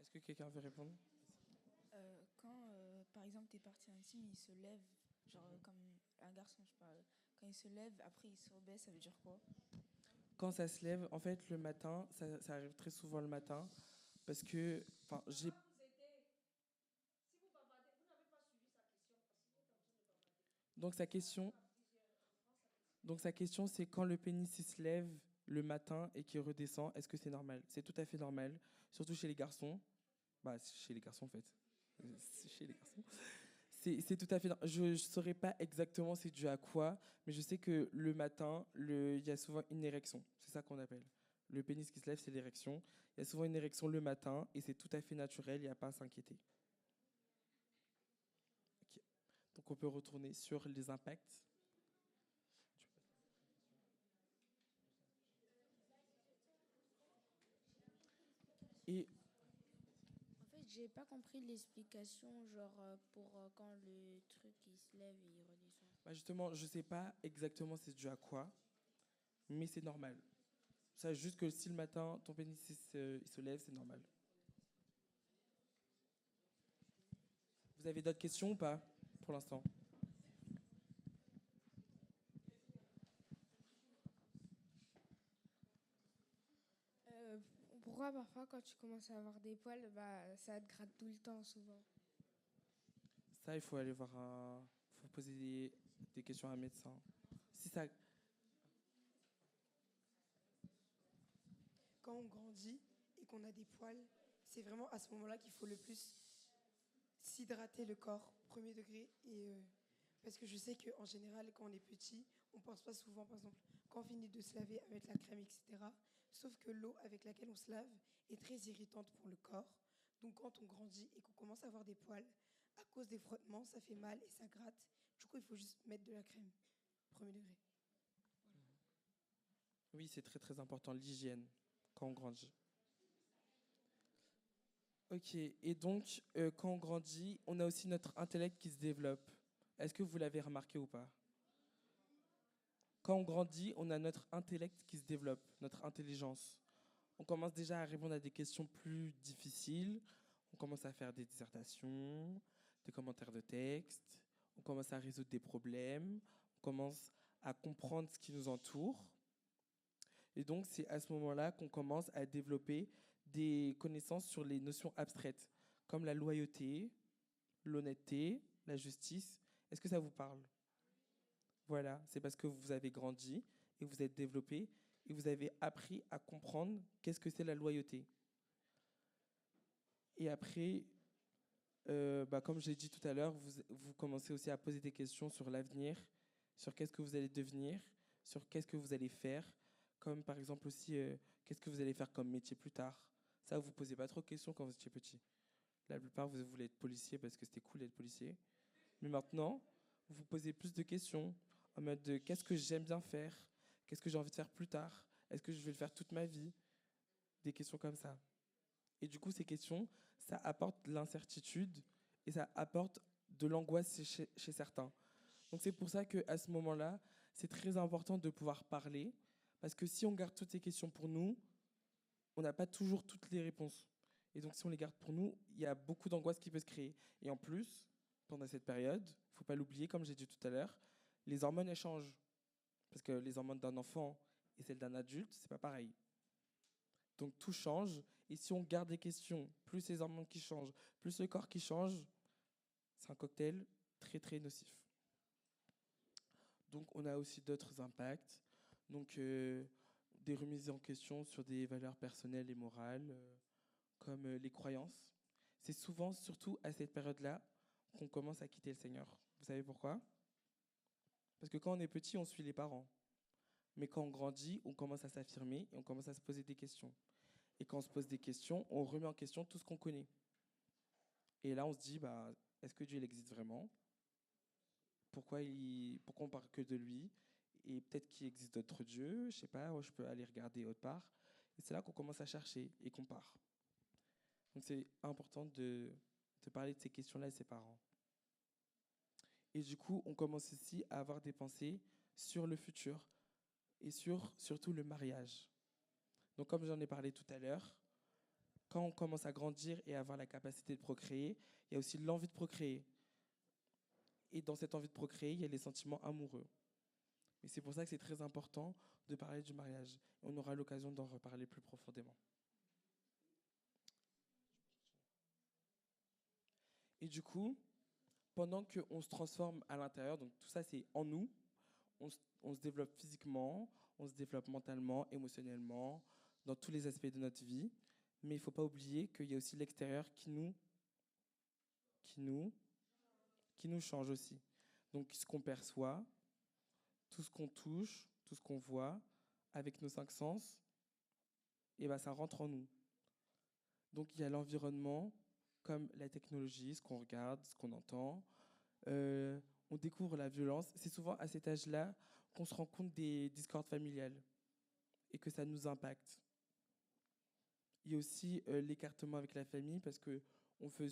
Est-ce que quelqu'un veut répondre? Quand, par exemple, tu es parti à un team, il se lève, genre comme un garçon, je parle. Quand il se lève, après il se rebaisse, ça veut dire quoi? Quand ça se lève, en fait, le matin, ça arrive très souvent le matin, parce que, enfin, Donc sa question, c'est quand le pénis il se lève le matin et qu'il redescend, est-ce que c'est normal? C'est tout à fait normal, surtout chez les garçons. Bah, chez les garçons en fait. C'est chez les garçons. C'est tout à fait. Je ne saurais pas exactement c'est dû à quoi, mais je sais que le matin, il y a souvent une érection. C'est ça qu'on appelle. Le pénis qui se lève, c'est l'érection. Il y a souvent une érection le matin et c'est tout à fait naturel, il n'y a pas à s'inquiéter. Ok. Donc on peut retourner sur les impacts. Et En fait, j'ai pas compris l'explication, genre pour quand le truc il se lève et il redescend. bah justement, je ne sais pas exactement c'est dû à quoi, mais c'est normal. Ça, juste que si le matin, ton pénis il se lève, c'est normal. Vous avez d'autres questions ou pas pour l'instant? Pourquoi parfois quand tu commences à avoir des poils, bah, ça te gratte tout le temps souvent? Ça, il faut aller voir faut poser des questions à un médecin. Si ça... Quand on grandit et qu'on a des poils, c'est vraiment à ce moment-là qu'il faut le plus s'hydrater le corps, premier degré. Parce que je sais qu'en général, quand on est petit, on ne pense pas souvent, par exemple, quand on finit de se laver, à mettre la crème, etc. Sauf que l'eau avec laquelle on se lave est très irritante pour le corps. Donc quand on grandit et qu'on commence à avoir des poils, à cause des frottements, ça fait mal et ça gratte. Du coup, il faut juste mettre de la crème, premier degré. Voilà. Oui, c'est très très important, l'hygiène, quand on grandit. Ok, et donc, quand on grandit, on a aussi notre intellect qui se développe. Est-ce que vous l'avez remarqué ou pas? Quand on grandit, on a notre intellect qui se développe, notre intelligence. On commence déjà à répondre à des questions plus difficiles. On commence à faire des dissertations, des commentaires de texte. On commence à résoudre des problèmes. On commence à comprendre ce qui nous entoure. Et donc, c'est à ce moment-là qu'on commence à développer des connaissances sur les notions abstraites, comme la loyauté, l'honnêteté, la justice. Est-ce que ça vous parle? Voilà, c'est parce que vous avez grandi et vous êtes développé et vous avez appris à comprendre qu'est-ce que c'est la loyauté. Et après, comme j'ai dit tout à l'heure, vous commencez aussi à poser des questions sur l'avenir sur qu'est-ce que vous allez devenir, sur qu'est-ce que vous allez faire, comme par exemple aussi qu'est-ce que vous allez faire comme métier plus tard. Ça, vous ne vous posez pas trop de questions quand vous étiez petit. La plupart, vous voulez être policier parce que c'était cool d'être policier. Mais maintenant, vous vous posez plus de questions en mode de qu'est-ce que j'aime bien faire, qu'est-ce que j'ai envie de faire plus tard, est-ce que je vais le faire toute ma vie, des questions comme ça. Et du coup, ces questions, ça apporte de l'incertitude et ça apporte de l'angoisse chez certains. Donc c'est pour ça qu'à ce moment-là, c'est très important de pouvoir parler, parce que si on garde toutes ces questions pour nous, on n'a pas toujours toutes les réponses. Et donc si on les garde pour nous, il y a beaucoup d'angoisse qui peut se créer. Et en plus, pendant cette période, il ne faut pas l'oublier, comme j'ai dit tout à l'heure, les hormones elles changent. Parce que les hormones d'un enfant et celles d'un adulte, c'est pas pareil. Donc tout change, et si on garde les questions, plus les hormones qui changent, plus le corps qui change, c'est un cocktail très très nocif. Donc on a aussi d'autres impacts, donc des remises en question sur des valeurs personnelles et morales, comme les croyances. C'est souvent, surtout à cette période-là, qu'on commence à quitter le Seigneur. Vous savez pourquoi ? Parce que quand on est petit, on suit les parents. Mais quand on grandit, on commence à s'affirmer et on commence à se poser des questions. Et quand on se pose des questions, on remet en question tout ce qu'on connaît. Et là, on se dit, est-ce que Dieu il existe vraiment ? Pourquoi on parle que de lui ? Et peut-être qu'il existe d'autres dieux, je sais pas, je peux aller regarder autre part. Et c'est là qu'on commence à chercher et qu'on part. Donc c'est important de parler de ces questions-là à ses parents. Et du coup, on commence ici à avoir des pensées sur le futur et sur surtout le mariage. Donc comme j'en ai parlé tout à l'heure, quand on commence à grandir et à avoir la capacité de procréer, il y a aussi l'envie de procréer. Et dans cette envie de procréer, il y a les sentiments amoureux. Et c'est pour ça que c'est très important de parler du mariage. On aura l'occasion d'en reparler plus profondément. Et du coup, pendant qu'on se transforme à l'intérieur, donc tout ça c'est en nous, on se développe physiquement, on se développe mentalement, émotionnellement, dans tous les aspects de notre vie. Mais il ne faut pas oublier qu'il y a aussi l'extérieur qui nous change aussi. Donc ce qu'on perçoit, tout ce qu'on touche, tout ce qu'on voit, avec nos 5 sens, et ça rentre en nous. Donc il y a l'environnement, comme la technologie, ce qu'on regarde, ce qu'on entend. On découvre la violence. C'est souvent à cet âge-là qu'on se rend compte des discordes familiales et que ça nous impacte. Il y a aussi l'écartement avec la famille parce qu'on veut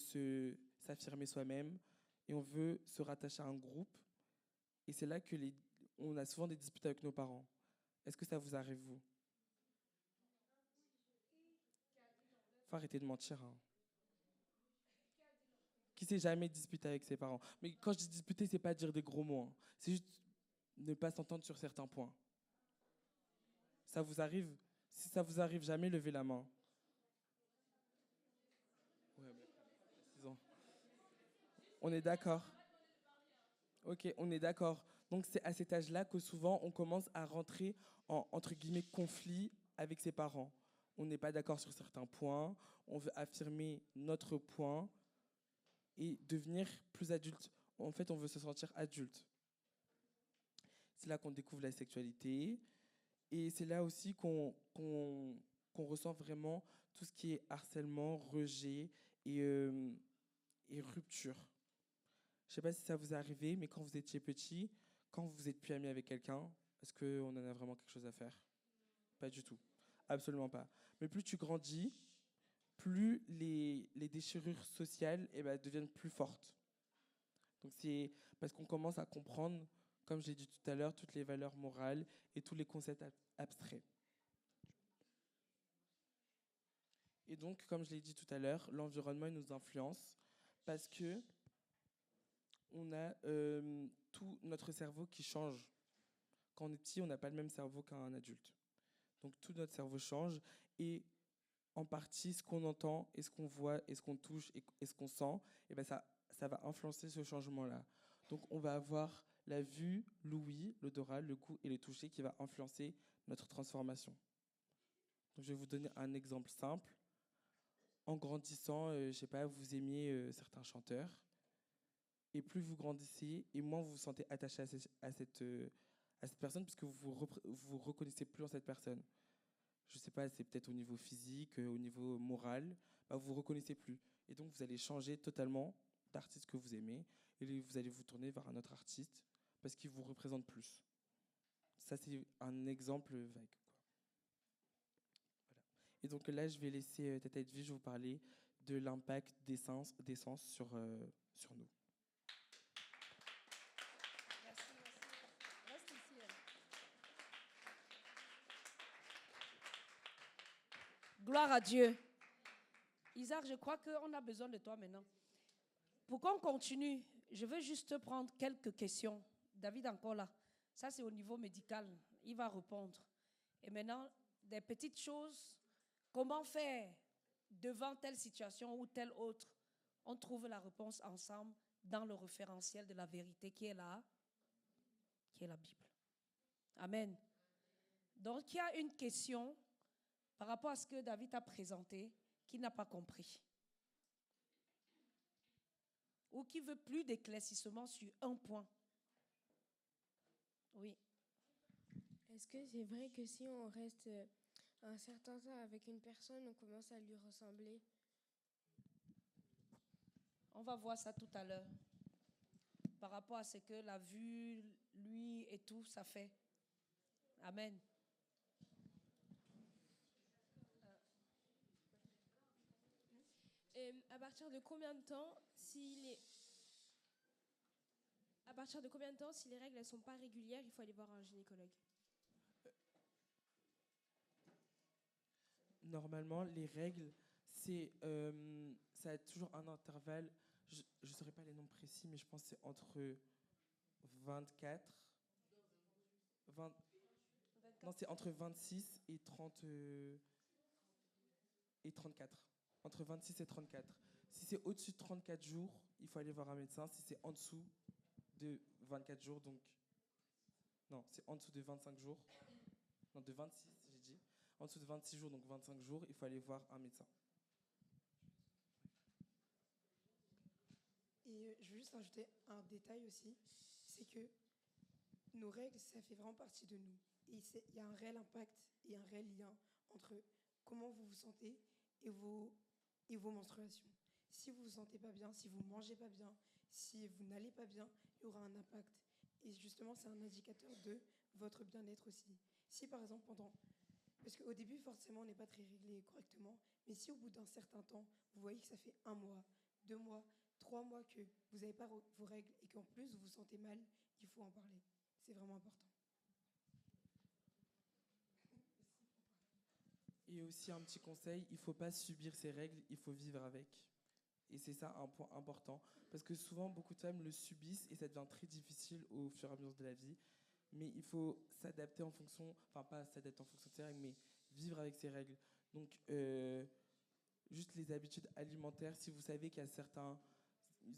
s'affirmer soi-même et on veut se rattacher à un groupe. Et c'est là on a souvent des disputes avec nos parents. Est-ce que ça vous arrive, vous ? Faut arrêter de mentir. Hein. Qui s'est jamais disputé avec ses parents ? Mais quand je dis disputer, c'est pas dire des gros mots. Hein. C'est juste ne pas s'entendre sur certains points. Ça vous arrive ? Si ça vous arrive jamais, levez la main. Ouais, disons. On est d'accord ? Ok, on est d'accord. Donc c'est à cet âge-là que souvent on commence à rentrer en, entre guillemets, conflit avec ses parents. On n'est pas d'accord sur certains points, on veut affirmer notre point et devenir plus adulte. En fait, on veut se sentir adulte. C'est là qu'on découvre la sexualité et c'est là aussi qu'on ressent vraiment tout ce qui est harcèlement, rejet et rupture. Je ne sais pas si ça vous est arrivé, mais quand vous étiez petit, quand vous n'êtes plus ami avec quelqu'un, est-ce qu'on en a vraiment quelque chose à faire ? Pas du tout. Absolument pas. Mais plus tu grandis, plus les déchirures sociales deviennent plus fortes. Donc c'est parce qu'on commence à comprendre, comme j'ai dit tout à l'heure, toutes les valeurs morales et tous les concepts abstraits. Et donc, comme je l'ai dit tout à l'heure, l'environnement nous influence parce que on a tout notre cerveau qui change. Quand on est petit, on n'a pas le même cerveau qu'un adulte. Donc tout notre cerveau change et en partie ce qu'on entend et ce qu'on voit et ce qu'on touche et ce qu'on sent, ça va influencer ce changement-là. Donc on va avoir la vue, l'ouïe, l'odorat, le goût et le toucher qui va influencer notre transformation. Donc je vais vous donner un exemple simple. En grandissant, je sais pas, vous aimiez certains chanteurs. Et plus vous grandissez, et moins vous vous sentez attaché à cette personne, puisque vous reconnaissez plus en cette personne. Je ne sais pas, c'est peut-être au niveau physique, au niveau moral, bah, vous ne vous reconnaissez plus. Et donc, vous allez changer totalement d'artiste que vous aimez, et vous allez vous tourner vers un autre artiste, parce qu'il vous représente plus. Ça, c'est un exemple vague. Voilà. Et donc là, je vais laisser Tata Edwige vous parler de l'impact des sens sur nous. Gloire à Dieu. Isaac, je crois qu'on a besoin de toi maintenant. Pour qu'on continue, je veux juste prendre quelques questions. David encore là. Ça, c'est au niveau médical. Il va répondre. Et maintenant, des petites choses. Comment faire devant telle situation ou telle autre? On trouve la réponse ensemble dans le référentiel de la vérité qui est là, qui est la Bible. Amen. Donc, il y a une question par rapport à ce que David a présenté, qui n'a pas compris. Ou qui veut plus d'éclaircissement sur un point. Oui. Est-ce que c'est vrai que si on reste un certain temps avec une personne, on commence à lui ressembler? On va voir ça tout à l'heure. Par rapport à ce que la vue, lui et tout, ça fait. Amen. À partir de combien de temps, si les règles ne sont pas régulières, il faut aller voir un gynécologue? Normalement, les règles, ça a toujours un intervalle. Je ne saurais pas les nombres précis, mais je pense que c'est entre 24, 20, non, c'est entre 26 et 30 et 34. Entre 26 et 34. Si c'est au-dessus de 34 jours, il faut aller voir un médecin. Si c'est en dessous de 24 jours, donc... Non, c'est en dessous de 25 jours. Non, de 26, j'ai dit. En dessous de 26 jours, donc 25 jours, il faut aller voir un médecin. Et je veux juste ajouter un détail aussi, c'est que nos règles, ça fait vraiment partie de nous. Et il y a un réel impact et un réel lien entre comment vous vous sentez et vos menstruations. Si vous ne vous sentez pas bien, si vous ne mangez pas bien, si vous n'allez pas bien, il y aura un impact. Et justement, c'est un indicateur de votre bien-être aussi. Si par exemple, parce qu'au début, forcément, on n'est pas très réglé correctement, mais si au bout d'un certain temps, vous voyez que ça fait 1 mois, 2 mois, 3 mois que vous n'avez pas vos règles et qu'en plus vous vous sentez mal, il faut en parler. C'est vraiment important. Et aussi un petit conseil, il ne faut pas subir ces règles, il faut vivre avec. Et c'est ça un point important. Parce que souvent, beaucoup de femmes le subissent et ça devient très difficile au fur et à mesure de la vie. Mais il faut s'adapter en fonction, enfin pas s'adapter en fonction de ces règles, mais vivre avec ces règles. Donc, juste les habitudes alimentaires, si vous savez qu'il y a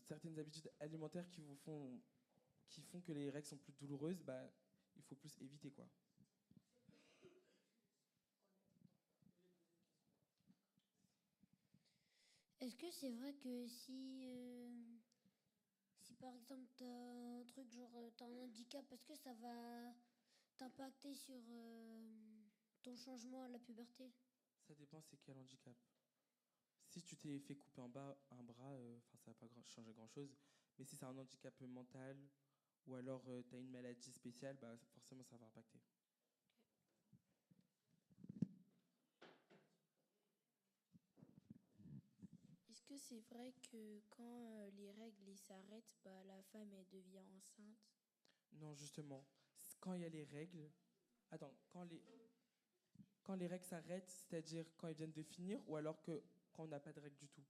certaines habitudes alimentaires qui font que les règles sont plus douloureuses, bah, il faut plus éviter, quoi. Est-ce que c'est vrai que si par exemple tu as un truc genre tu as un handicap, est-ce que ça va t'impacter sur ton changement à la puberté? Ça dépend c'est quel handicap. Si tu t'es fait couper un bras, ça va pas changer grand-chose. Mais si c'est un handicap mental ou alors tu as une maladie spéciale, bah, forcément ça va impacter. Est-ce que c'est vrai que quand les règles s'arrêtent, bah, la femme elle devient enceinte? Non, justement, quand il y a les règles... Attends, quand les règles s'arrêtent, c'est-à-dire quand elles viennent de finir ou alors quand on n'a pas de règles du tout?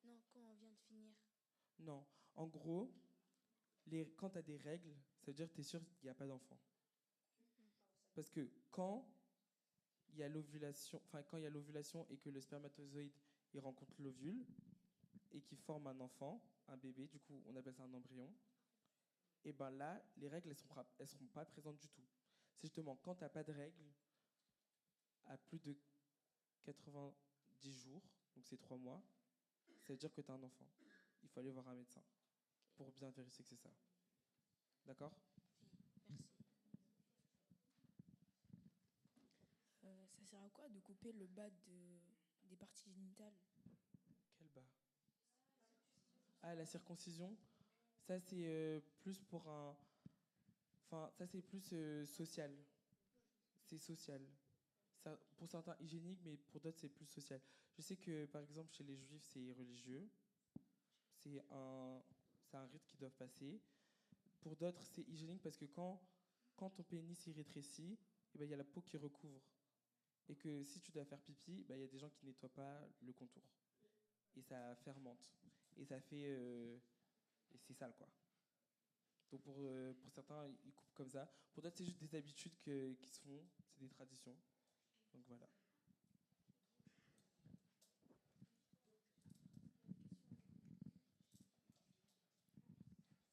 Non, quand on vient de finir. Non, en gros, quand tu as des règles, ça veut dire que tu es sûr qu'il n'y a pas d'enfant. Parce que quand il y a l'ovulation et que le spermatozoïde il rencontre l'ovule et qui forme un enfant, un bébé, du coup on appelle ça un embryon, et ben là, les règles elles seront pas présentes du tout. C'est justement quand tu n'as pas de règles à plus de 90 jours, donc c'est 3 mois, ça veut dire que tu as un enfant. Il faut aller voir un médecin. pour bien vérifier que c'est ça. D'accord? Ça sert à quoi de couper le bas des parties génitales? Quel bas? Ah, la circoncision. Ça, c'est plus pour un... Enfin, ça, c'est plus social. C'est social. Ça, pour certains, hygiénique, mais pour d'autres, c'est plus social. Je sais que, par exemple, chez les juifs, c'est religieux. C'est un rite qu'ils doivent passer. Pour d'autres, c'est hygiénique parce que quand ton pénis il rétrécit, eh ben, il y a la peau qui recouvre. Et que si tu dois faire pipi, il y a des gens qui ne nettoient pas le contour. Et ça fermente. Et ça fait... et c'est sale, quoi. Donc pour certains, ils coupent comme ça. Pour d'autres, c'est juste des habitudes qui se font. C'est des traditions. Donc voilà.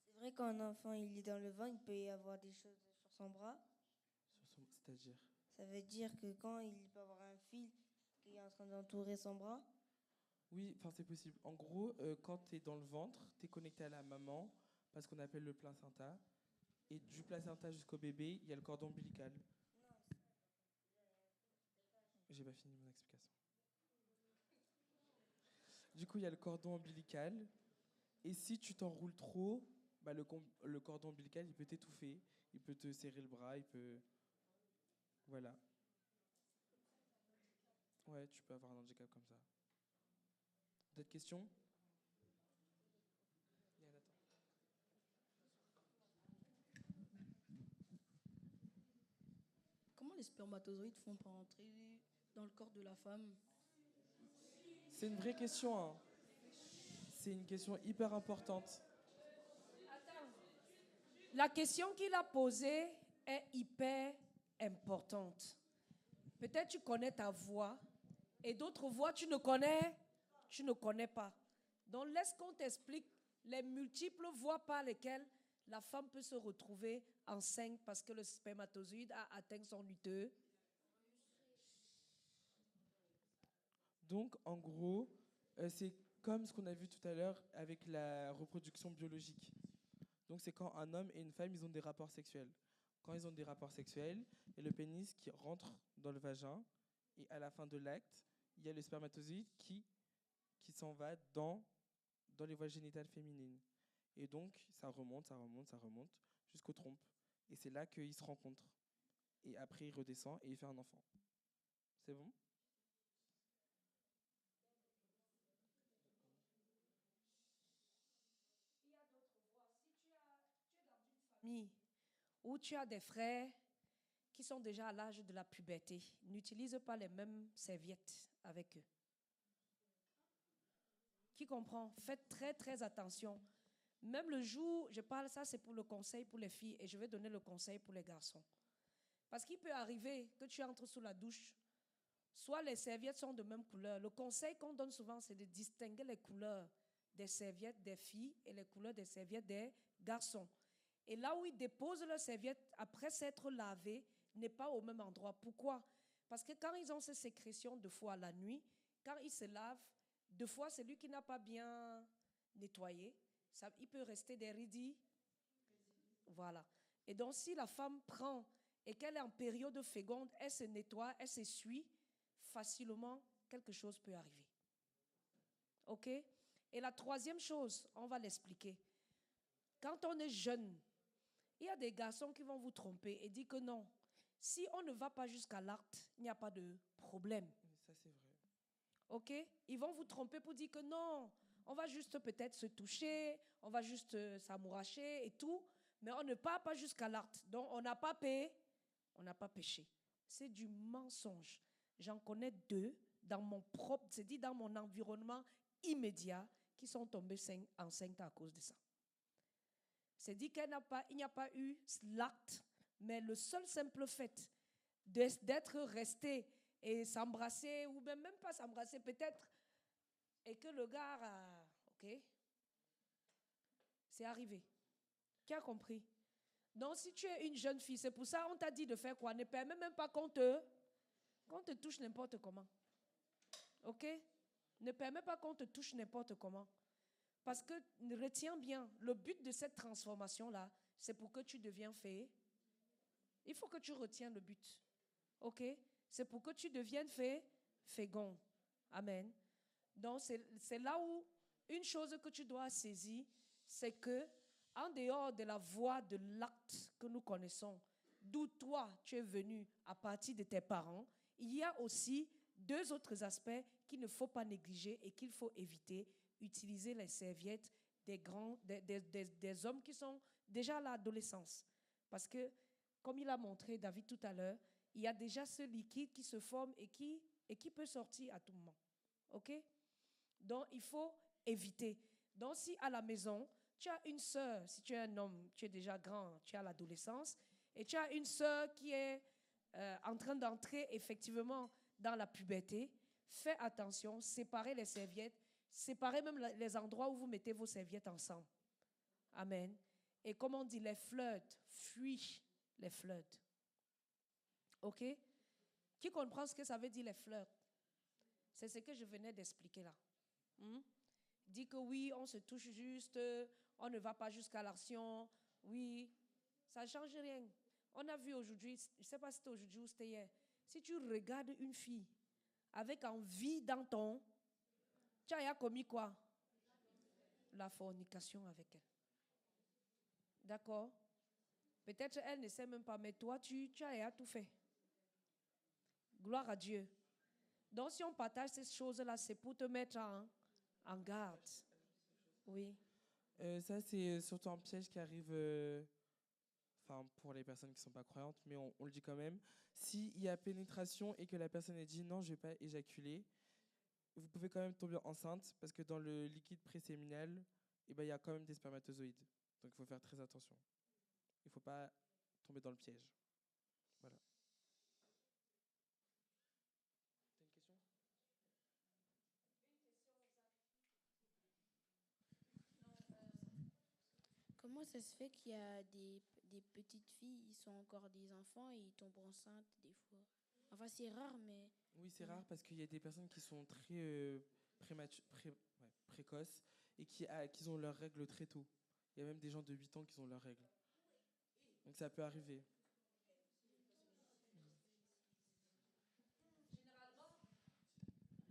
C'est vrai qu'un enfant, il est dans le vent, il peut y avoir des choses sur son bras. C'est-à-dire? Ça veut dire que quand il peut avoir un fil qui est en train d'entourer son bras. Oui, enfin c'est possible. En gros, quand tu es dans le ventre, tu es connecté à la maman, parce qu'on appelle le placenta. Et du placenta jusqu'au bébé, il y a le cordon ombilical. J'ai pas fini mon explication. Du coup, il y a le cordon ombilical. Et si tu t'enroules trop, le cordon ombilical, il peut t'étouffer. Il peut te serrer le bras, il peut... Voilà. Ouais, tu peux avoir un handicap comme ça. D'autres questions? Comment les spermatozoïdes font pour entrer dans le corps de la femme? C'est une vraie question, hein. C'est une question hyper importante. La question qu'il a posée est hyper importante. Peut-être tu connais ta voix et d'autres voix tu ne connais pas. Donc laisse qu'on t'explique les multiples voies par lesquelles la femme peut se retrouver enceinte parce que le spermatozoïde a atteint son utérus. Donc, en gros, c'est comme ce qu'on a vu tout à l'heure avec la reproduction biologique. Donc, c'est quand un homme et une femme, ils ont des rapports sexuels. Quand ils ont des rapports sexuels, il y a le pénis qui rentre dans le vagin et à la fin de l'acte, il y a le spermatozoïde qui s'en va dans les voies génitales féminines. Et donc, ça remonte jusqu'aux trompes. Et c'est là qu'ils se rencontrent. Et après, il redescend et il fait un enfant. C'est bon? Où tu as des frères qui sont déjà à l'âge de la puberté, n'utilise pas les mêmes serviettes avec eux. Qui comprend? Faites très très attention. Même le jour, je parle, ça c'est pour le conseil pour les filles et je vais donner le conseil pour les garçons. Parce qu'il peut arriver que tu entres sous la douche, soit les serviettes sont de même couleur. Le conseil qu'on donne souvent, c'est de distinguer les couleurs des serviettes des filles et les couleurs des serviettes des garçons. Et là où ils déposent leurs serviettes après s'être lavés n'est pas au même endroit. Pourquoi? Parce que quand ils ont ces sécrétions deux fois la nuit, quand ils se lavent, deux fois celui qui n'a pas bien nettoyé, il peut rester des ridis. Voilà. Et donc si la femme prend et qu'elle est en période féconde, elle se nettoie, elle s'essuie, facilement quelque chose peut arriver. Ok? Et la troisième chose, on va l'expliquer. Quand on est jeune, il y a des garçons qui vont vous tromper et dire que non, si on ne va pas jusqu'à l'acte, il n'y a pas de problème. Ça, c'est vrai. Ok? Ils vont vous tromper pour dire que non, on va juste peut-être se toucher, on va juste s'amouracher et tout, mais on ne part pas jusqu'à l'acte. Donc, on n'a pas payé, on n'a pas péché. C'est du mensonge. J'en connais deux dans mon propre, c'est dit dans mon environnement immédiat, qui sont tombés enceintes à cause de ça. C'est dit qu'il n'y a pas eu l'acte, mais le seul simple fait d'être resté et s'embrasser, ou même pas s'embrasser peut-être, et que le gars a... Ok? C'est arrivé. Qui a compris? Donc si tu es une jeune fille, c'est pour ça qu'on t'a dit de faire quoi? Ne permets même pas qu'on te touche n'importe comment. Ok? Ne permets pas qu'on te touche n'importe comment. Parce que, retiens bien, le but de cette transformation-là, c'est pour que tu deviennes fait. Il faut que tu retiennes le but. OK? C'est pour que tu deviennes fécond. Amen. Donc, c'est là où une chose que tu dois saisir, c'est que, en dehors de la voie de l'acte que nous connaissons, d'où toi, tu es venu à partir de tes parents, il y a aussi deux autres aspects qu'il ne faut pas négliger et qu'il faut éviter. Utiliser les serviettes des hommes qui sont déjà à l'adolescence. Parce que, comme il a montré David tout à l'heure, il y a déjà ce liquide qui se forme et qui peut sortir à tout moment. OK? Donc, il faut éviter. Donc, si à la maison, tu as une sœur, si tu es un homme, tu es déjà grand, tu as l'adolescence, et tu as une sœur qui est en train d'entrer effectivement dans la puberté, fais attention, séparez les serviettes, séparez même les endroits où vous mettez vos serviettes ensemble. Amen. Et comme on dit, les flirts, fuis les flirts. OK? Qui comprend ce que ça veut dire les flirts? C'est ce que je venais d'expliquer là. Dit que oui, on se touche juste, on ne va pas jusqu'à l'action. Oui, ça ne change rien. On a vu aujourd'hui, je ne sais pas si c'était aujourd'hui ou c'était hier, si tu regardes une fille avec envie dans ton... Tu as commis quoi? La fornication avec elle. D'accord? Peut-être elle ne sait même pas, mais toi, tu as tout fait. Gloire à Dieu. Donc, si on partage ces choses-là, c'est pour te mettre en garde. Oui. Ça, c'est surtout un piège qui arrive pour les personnes qui ne sont pas croyantes, mais on le dit quand même. S'il y a pénétration et que la personne a dit non, je ne vais pas éjaculer, vous pouvez quand même tomber enceinte parce que dans le liquide préséminal, il y a quand même des spermatozoïdes. Donc, il faut faire très attention. Il ne faut pas tomber dans le piège. Voilà. T'as une question? Comment ça se fait qu'il y a des petites filles, ils sont encore des enfants et ils tombent enceintes des fois? Enfin, c'est rare, mais... Oui, c'est rare parce qu'il y a des personnes qui sont très précoces et qui ont leurs règles très tôt. Il y a même des gens de 8 ans qui ont leurs règles. Donc ça peut arriver.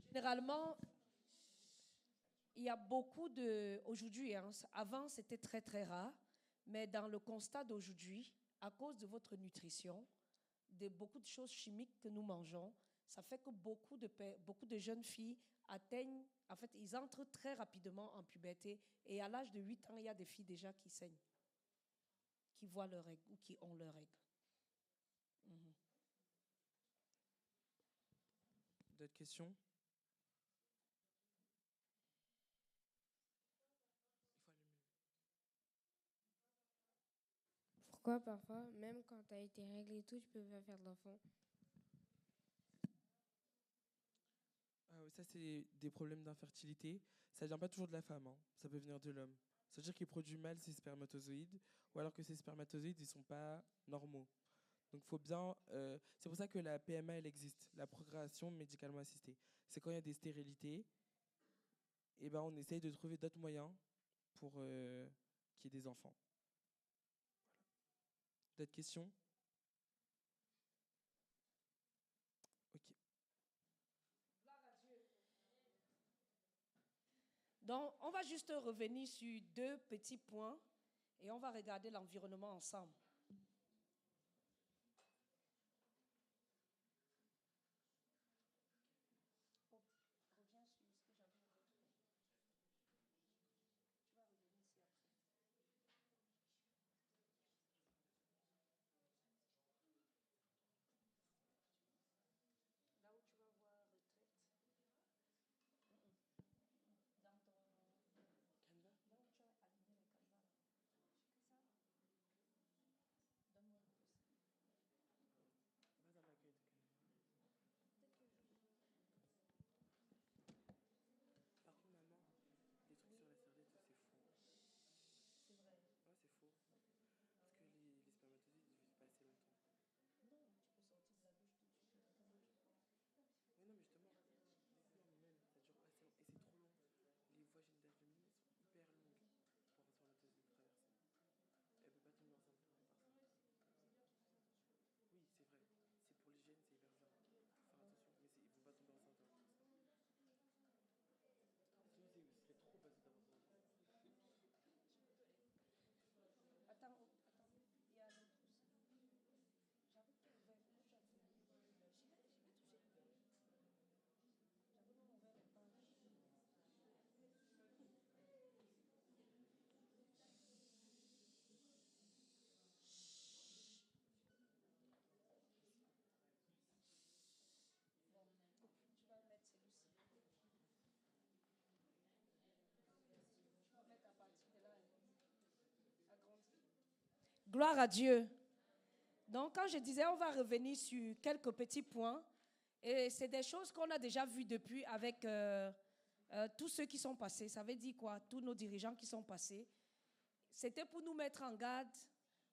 Généralement, il y a beaucoup de... Aujourd'hui, avant, c'était très, très rare. Mais dans le constat d'aujourd'hui, à cause de votre nutrition, de beaucoup de choses chimiques que nous mangeons, ça fait que beaucoup de jeunes filles atteignent... En fait, ils entrent très rapidement en puberté. Et à l'âge de 8 ans, il y a des filles déjà qui saignent, qui voient leurs règles ou qui ont leurs règles. D'autres questions? Pourquoi parfois, même quand tu as été réglé et tout, tu peux pas faire d'enfant? Ça, c'est des problèmes d'infertilité. Ça ne vient pas toujours de la femme, hein. Ça peut venir de l'homme. Ça veut dire qu'il produit mal ses spermatozoïdes, ou alors que ces spermatozoïdes, ils ne sont pas normaux. Donc, faut bien... c'est pour ça que la PMA, elle existe, la procréation médicalement assistée. C'est quand il y a des stérilités, et on essaye de trouver d'autres moyens pour qu'il y ait des enfants. Voilà. D'autres questions? Ok. Donc, on va juste revenir sur deux petits points et on va regarder l'environnement ensemble. Gloire à Dieu. Donc, quand je disais, on va revenir sur quelques petits points, et c'est des choses qu'on a déjà vues depuis avec tous ceux qui sont passés. Ça veut dire quoi? Tous nos dirigeants qui sont passés. C'était pour nous mettre en garde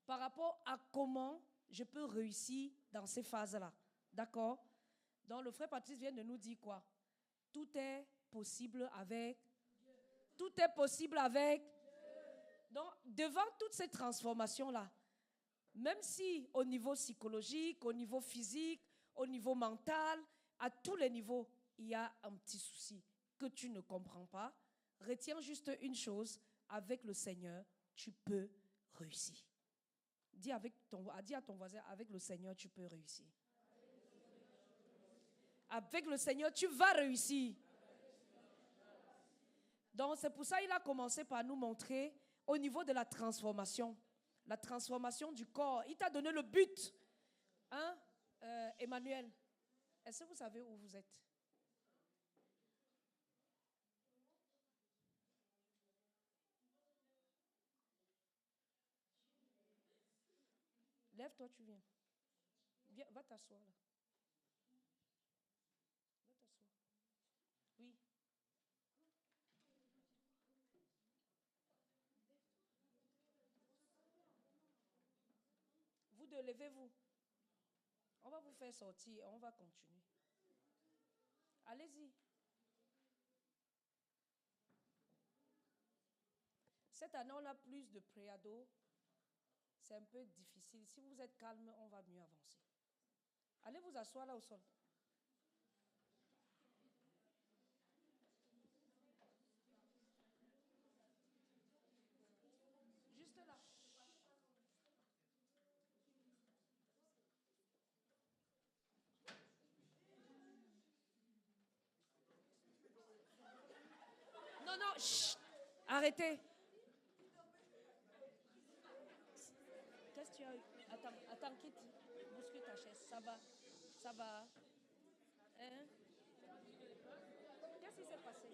par rapport à comment je peux réussir dans ces phases-là. D'accord? Donc, le frère Patrice vient de nous dire quoi? Tout est possible avec Dieu. Tout est possible avec Dieu. Donc, devant toutes ces transformations-là, même si au niveau psychologique, au niveau physique, au niveau mental, à tous les niveaux, il y a un petit souci que tu ne comprends pas, retiens juste une chose, avec le Seigneur, tu peux réussir. Dis à ton voisin, avec le Seigneur, tu peux réussir. Avec le Seigneur, tu vas réussir. Donc, c'est pour ça qu'il a commencé par nous montrer au niveau de la transformation du corps. Il t'a donné le but. Hein, Emmanuel, est-ce que vous savez où vous êtes? Lève-toi, tu viens. Viens, va t'asseoir là. Va t'asseoir. Oui. Vous deux, levez-vous. On va vous faire sortir et on va continuer. Allez-y. Cette année, on a plus de préado. C'est un peu difficile. Si vous êtes calme, on va mieux avancer. Allez vous asseoir là au sol. Juste là. Non, non, chut. Arrêtez. Qu'est-ce que tu as eu? Attends, quitte. Bouscule ta chaise. Ça va. Ça va. Hein? Qu'est-ce qui s'est passé?